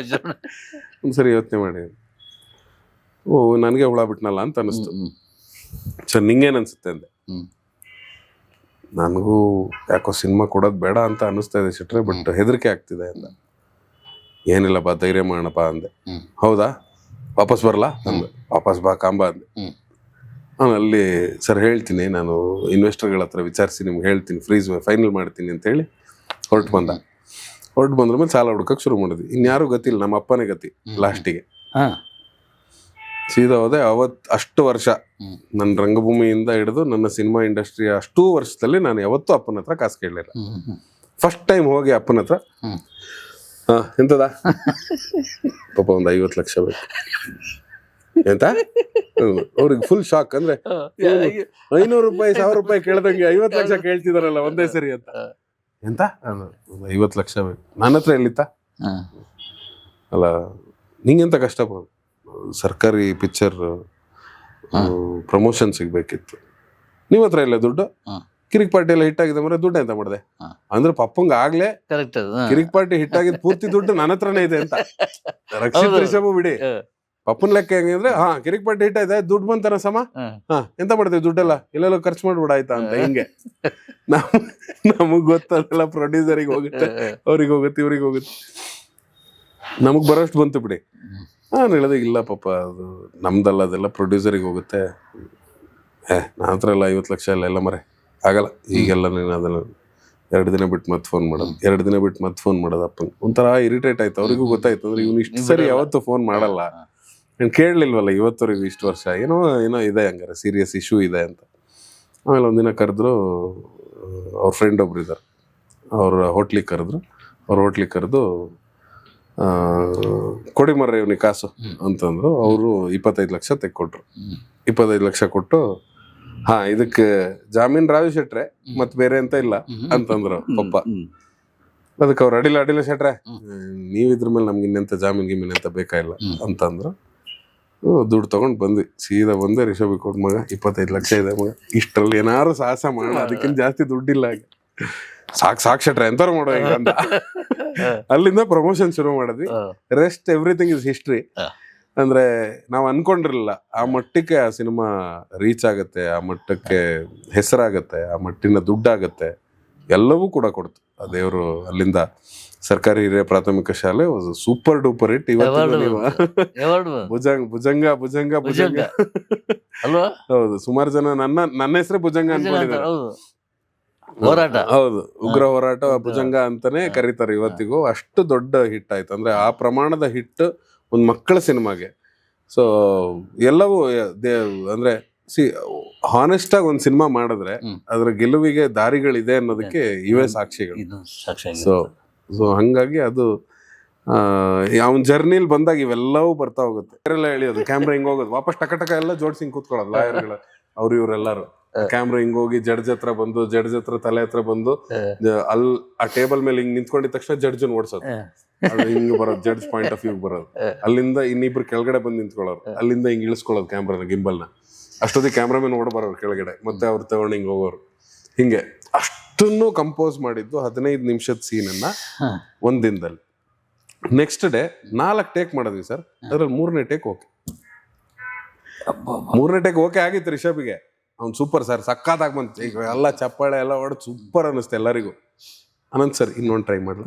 ಒಂದ್ಸರಿ ಯೋಚನೆ ಮಾಡಿ. ಓ, ನನಗೆ ಹುಳ ಬಿಟ್ನಲ್ಲ ಅಂತ ಅನಿಸ್ತು. ಸರ್, ನಿಂಗೇನು ಅನ್ಸುತ್ತೆ ಅಂದೆ. ನನಗೂ ಯಾಕೋ ಸಿನಿಮಾ ಕೊಡೋದು ಬೇಡ ಅಂತ ಅನ್ನಿಸ್ತಾ ಇದೆ ಶೆಟ್ರೆ, ಬಟ್ ಹೆದರಿಕೆ ಆಗ್ತಿದೆ ಅಂದ. ಏನಿಲ್ಲಪ್ಪ, ಧೈರ್ಯ ಮಾಡೋಣಪ್ಪ ಅಂದೆ. ಹೌದಾ, ವಾಪಸ್ ಬರಲ್ಲ ಅಂದೆ. ವಾಪಸ್ ಬಾ ಕಾಂಬ ಅಂದೆ. ನಾನು ಅಲ್ಲಿ ಸರ್ ಹೇಳ್ತೀನಿ, ನಾನು ಇನ್ವೆಸ್ಟರ್ಗಳ ಹತ್ರ ವಿಚಾರಿಸಿ ನಿಮ್ಗೆ ಹೇಳ್ತೀನಿ, ಫೈನಲ್ ಮಾಡ್ತೀನಿ ಅಂತ ಹೇಳಿ ಹೊರಟು ಬಂದ್ರ ಮೇಲೆ ಸಾಲ ಹುಡ್ಕಕ್ಕೆ ಶುರು ಮಾಡಿದ್ವಿ. ಇನ್ಯಾರು ಗತಿಲ್ಲ, ನಮ್ಮ ಅಪ್ಪನೇ ಗತಿ ಲಾಸ್ಟಿಗೆ. ಸೀದಾ ಹೋದೆ. ಅಷ್ಟು ವರ್ಷ ನನ್ನ ರಂಗಭೂಮಿಯಿಂದ ಹಿಡಿದು ನನ್ನ ಸಿನಿಮಾ ಇಂಡಸ್ಟ್ರಿಯ ಅಷ್ಟೂ ವರ್ಷದಲ್ಲಿ ನಾನು ಯಾವತ್ತೂ ಅಪ್ಪನ ಹತ್ರ ಕಾಸು ಕೇಳಲಿಲ್ಲ. ಫಸ್ಟ್ ಟೈಮ್ ಹೋಗಿ ಅಪ್ಪನ ಹತ್ರ, ಎಂತದ ಪಾಪ ಒಂದು 50 ಲಕ್ಷ ಬೇಕು ಎಂತ? ಅವ್ರಿಗೆ ಫುಲ್ ಶಾಕ್. ಅಂದ್ರೆ 500 ರೂಪಾಯಿ 1000 ರೂಪಾಯಿ ಕೇಳ್ದಂಗೆ 50 ಲಕ್ಷ ಕೇಳ್ತಿದಾರಲ್ಲ ಒಂದೇ ಸರಿ ಅಂತ. ಎಂತ? 50 ಲಕ್ಷ ಬೇಕು. ನನ್ನ ಹತ್ರ ಎಲ್ಲಿತ್ತ? ಅಲ್ಲ, ನಿಂಗೆಂತ ಕಷ್ಟ? ಸರ್ಕಾರಿ ಪಿಕ್ಚರ್ ಪ್ರಮೋಷನ್ ಸಿಗ್ಬೇಕಿತ್ತು, ನಿಮ್ಮ ಹತ್ರ ಇಲ್ಲ ದುಡ್ಡು? ಕಿರಿಕ್ ಪಾರ್ಟಿ ಎಲ್ಲ ಹಿಟ್ ಆಗಿದೆ ಮರ, ದುಡ್ಡು ಎಂತ ಮಾಡಿದೆ? ಅಂದ್ರೆ ಪಪ್ಪಂಗ ಆಗ್ಲೇ ಕಿರಿಕ್ ಪಾರ್ಟಿ ಹಿಟ್ ಆಗಿದ್ ಪೂರ್ತಿ ದುಡ್ಡು ನನ್ನ ಹತ್ರನೇ ಇದೆ ಅಂತ. ರಕ್ಷಿತ್ ರಿಷಬ್ ಬಿಡಿ, ಪಪ್ಪನ್ ಲೆಕ್ಕ ಹೆಂಗಂದ್ರೆ ಕಿರಿಕ್ ಪಟ್ಟಿ ಹಿಟ್ ಆಯ್ತಾ ದುಡ್ಡು ಬಂತಾನ ಸಮ ಎಂತ ಮಾಡ್ತೀವಿ ದುಡ್ಡೆಲ್ಲ ಎಲ್ಲೆಲ್ಲ ಖರ್ಚು ಮಾಡ್ಬಿಡ ಆಯ್ತಾ ಅಂತ ಹಿಂಗೆ ನಮಗ್ ಗೊತ್ತಲ್ಲ ಪ್ರೊಡ್ಯೂಸರಿಗೆ ಹೋಗುತ್ತೆ ಅವ್ರಿಗೆ ಹೋಗುತ್ತೆ ಇವ್ರಿಗೆ ಹೋಗುತ್ತೆ ನಮಗ್ ಬರೋಷ್ಟು ಬಂತು ಬಿಡಿ. ನಾನು ಹೇಳಿದೆ ಇಲ್ಲ ಪಾಪ ಅದು ನಮ್ದಲ್ಲ ಅದೆಲ್ಲ ಪ್ರೊಡ್ಯೂಸರಿಗೆ ಹೋಗುತ್ತೆ. ನನ್ನ ಹತ್ರ ಎಲ್ಲ 50 ಲಕ್ಷ ಎಲ್ಲ ಮರೆ ಆಗಲ್ಲ ಈಗೆಲ್ಲ ನೀನು ಅದನ್ನ 2 ದಿನ ಬಿಟ್ಟು ಮತ್ತೆ ಫೋನ್ ಮಾಡೋದು 2 ದಿನ ಬಿಟ್ಟು ಮತ್ತೆ ಫೋನ್ ಮಾಡೋದು ಅಪ್ಪಂಗೆ ಒಂಥರ ಇರಿಟೇಟ್ ಆಯ್ತು. ಅವ್ರಿಗೂ ಗೊತ್ತಾಯ್ತು ಅಂದ್ರೆ ಇವ್ನು ಇಷ್ಟು ಸರಿ ಯಾವತ್ತೂ ಫೋನ್ ಮಾಡಲ್ಲ, ನಾನು ಕೇಳಲಿಲ್ವಲ್ಲ ಇವತ್ತವರೆಗೂ ಇಷ್ಟು ವರ್ಷ, ಏನೋ ಇದೆ ಹಂಗಾರೆ ಸೀರಿಯಸ್ ಇಶ್ಯೂ ಇದೆ ಅಂತ. ಆಮೇಲೆ ಒಂದಿನ ಕರೆದ್ರು, ಅವ್ರ ಫ್ರೆಂಡ್ ಒಬ್ರು ಇದ್ದಾರೆ, ಅವ್ರ ಹೋಟ್ಲಿಗೆ ಕರೆದ್ರು. ಅವ್ರ ಹೋಟ್ಲಿಗೆ ಕರೆದು ಕೊಡಿ ಮರ್ರೆ ಇವ್ನಿಗೆ ಕಾಸು ಅಂತಂದ್ರು. ಅವರು 25 ಲಕ್ಷ ತೆಕ್ಕೊಟ್ರು. 25 ಲಕ್ಷ ಕೊಟ್ಟು ಇದಕ್ಕೆ ಜಾಮೀನ್ ರಾಜು ಶೆಟ್ರೆ ಮತ್ ಬೇರೆ ಅಂತ ಇಲ್ಲ ಅಂತಂದ್ರು ಪಪ್ಪ. ಅದಕ್ಕೆ ಅವ್ರು ಅಡಿಲ್ಲ ಶೆಟ್ರೆ ನೀವ್ ಇದ್ರ ಮೇಲೆ ನಮ್ಗೆ ಇನ್ನೆಂತ ಜಾಮೀನ್ ಗಿಮೀನ್ ಅಂತ ಬೇಕಾಗಿಲ್ಲ ಅಂತಂದ್ರು. ದುಡ್ಡು ತಗೊಂಡ್ ಬಂದ್ವಿ, ಸೀದಾ ಬಂದೆ ರಿಷಭಿಗೆ ಕೊಡ್ ಮಗ 25 ಲಕ್ಷ ಇದೆ ಮಗ, ಇಷ್ಟರಲ್ಲಿ ಏನಾರು ಸಾಹಸ ಮಾಡ, ಅದಕ್ಕಿಂತ ಜಾಸ್ತಿ ದುಡ್ಡಿಲ್ಲ ಆಗ, ಸಾಕ್ ಶೆಟ್ರೆ ಎಂತಾರು ಮಾಡೋ ಈಗ ಅಂತ. ಅಲ್ಲಿಂದ ಪ್ರಮೋಷನ್ ಶುರು ಮಾಡಿದ್ವಿ. Rest everything is history. ಅಂದ್ರೆ ನಾವ್ ಅನ್ಕೊಂಡಿರ್ಲಿಲ್ಲ ಆ ಮಟ್ಟಕ್ಕೆ ಆ ಸಿನಿಮಾ ರೀಚ್ ಆಗತ್ತೆ, ಆ ಮಟ್ಟಕ್ಕೆ ಹೆಸರಾಗತ್ತೆ, ಆ ಮಟ್ಟಿನ ದುಡ್ಡಾಗತ್ತೆ, ಎಲ್ಲವೂ ಕೂಡ ಕೊಡ್ತು ಆ ದೇವ್ರು. ಅಲ್ಲಿಂದ ಸರ್ಕಾರಿ ಹಿರಿಯ ಪ್ರಾಥಮಿಕ ಶಾಲೆ ಸೂಪರ್ ಡೂಪರ್ ಹಿಟ್. ಇವತ್ತು ಭುಜಂಗ ಅಲ್ವಾ? ಹೌದು, ಸುಮಾರು ಜನ ನನ್ನ ಹೆಸರೇ ಭುಜಂಗ ಅನ್ಕೊಂಡಿದ್ದಾರೆ. ಹೋರಾಟ, ಹೌದು, ಉಗ್ರ ಹೋರಾಟ ಭುಜಂಗ ಅಂತಾನೆ ಕರೀತಾರೆ ಇವತ್ತಿಗೂ. ಅಷ್ಟು ದೊಡ್ಡ ಹಿಟ್ ಆಯ್ತು. ಅಂದ್ರೆ ಆ ಪ್ರಮಾಣದ ಹಿಟ್ ಒಂದು ಮಕ್ಕಳ ಸಿನಿಮಾಗೆ. ಸೊ ಎಲ್ಲವೂ ಅಂದ್ರೆ ಹಾನೆಸ್ಟ್ ಆಗಿ ಒಂದ್ ಸಿನಿಮಾ ಮಾಡಿದ್ರೆ ಅದ್ರ ಗೆಲುವಿಗೆ ದಾರಿಗಳಿದೆ ಅನ್ನೋದಕ್ಕೆ ಇವೇ ಸಾಕ್ಷಿಗಳು. ಸೊ ಹಂಗಾಗಿ ಅದು ಅವನ್ ಜರ್ನಿಲ್ ಬಂದಾಗ ಇವೆಲ್ಲವೂ ಬರ್ತಾ ಹೋಗುತ್ತೆ. ಎಲ್ಲ ಹೇಳಿಯೋದು ಕ್ಯಾಮ್ರಾ ಹಿಂಗ್ ಹೋಗೋದು, ವಾಪಸ್ ಟಕ ಎಲ್ಲ ಜೋಡ್ಸಿ ಹಿಂಗ್ ಕೂತ್ಕೊಳ್ಳೋದು ಲಾಯರ್ಗಳ ಅವ್ರು ಇವ್ರೆಲ್ಲಾರು. ಕ್ಯಾಮ್ರಾ ಹಿಂಗ್ ಹೋಗಿ ಜಡ್ಜ್ ಹತ್ರ ಬಂದು, ಜಡ್ಜ್ ಹತ್ರ ತಲೆ ಹತ್ರ ಬಂದು ಅಲ್ಲಿ ಆ ಟೇಬಲ್ ಮೇಲೆ ಹಿಂಗ್ ನಿಂತ್ಕೊಂಡಿದ ತಕ್ಷಣ ಜಡ್ಜನ್ ಓಡಿಸೋದು, ಹಿಂಗ್ ಬರೋದು, ಜಡ್ಜ್ ಪಾಯಿಂಟ್ ಆಫ್ ವ್ಯೂ ಬರೋದು. ಅಲ್ಲಿಂದ ಇನ್ನಿಬ್ರು ಕೆಳಗಡೆ ಬಂದು ನಿಂತ್ಕೊಳ್ಳೋರು, ಅಲ್ಲಿಂದ ಹಿಂಗ್ ಇಳಿಸ್ಕೊಳ್ಳೋದು ಕ್ಯಾಮ್ರಾನ ಗಿಂಬಲ್ನ. ಅಷ್ಟೊತ್ತಿಗೆ ಕ್ಯಾಮ್ರಾಮನ್ ಓಡಬರೋರು ಕೆಳಗಡೆ, ಮತ್ತೆ ಅವ್ರು ತಗೊಂಡು ಹಿಂಗ್ ಹೋಗೋರು. ಹಿಂಗೆ ಅಷ್ಟನ್ನು ಕಂಪೋಸ್ ಮಾಡಿದ್ದು 15 ನಿಮಿಷದ ಸೀನನ್ನ ಒಂದ್ ದಿನದಲ್ಲಿ. ನೆಕ್ಸ್ಟ್ ಡೇ 4 ಟೇಕ್ ಮಾಡಿದ್ವಿ ಸರ್. ಅದ್ರಲ್ಲಿ 3ನೇ ಟೇಕ್ ಓಕೆ. 3ನೇ ಟೇಕ್ ಓಕೆ ಆಗಿತ್ತು ರಿಷಭಿಗೆ. ಅವ್ನು ಸೂಪರ್ ಸರ್, ಸಕ್ಕತ್ತಾಗಿ ಬಂತು, ಈಗ ಎಲ್ಲ ಚಪ್ಪಾಳೆ ಎಲ್ಲ ಹೊಡೆದು ಸೂಪರ್ ಅನ್ನಿಸ್ತು ಎಲ್ಲರಿಗೂ. ಅನಂತ್ ಸರ್ ಇನ್ನೊಂದು ಟ್ರೈ ಮಾಡಿ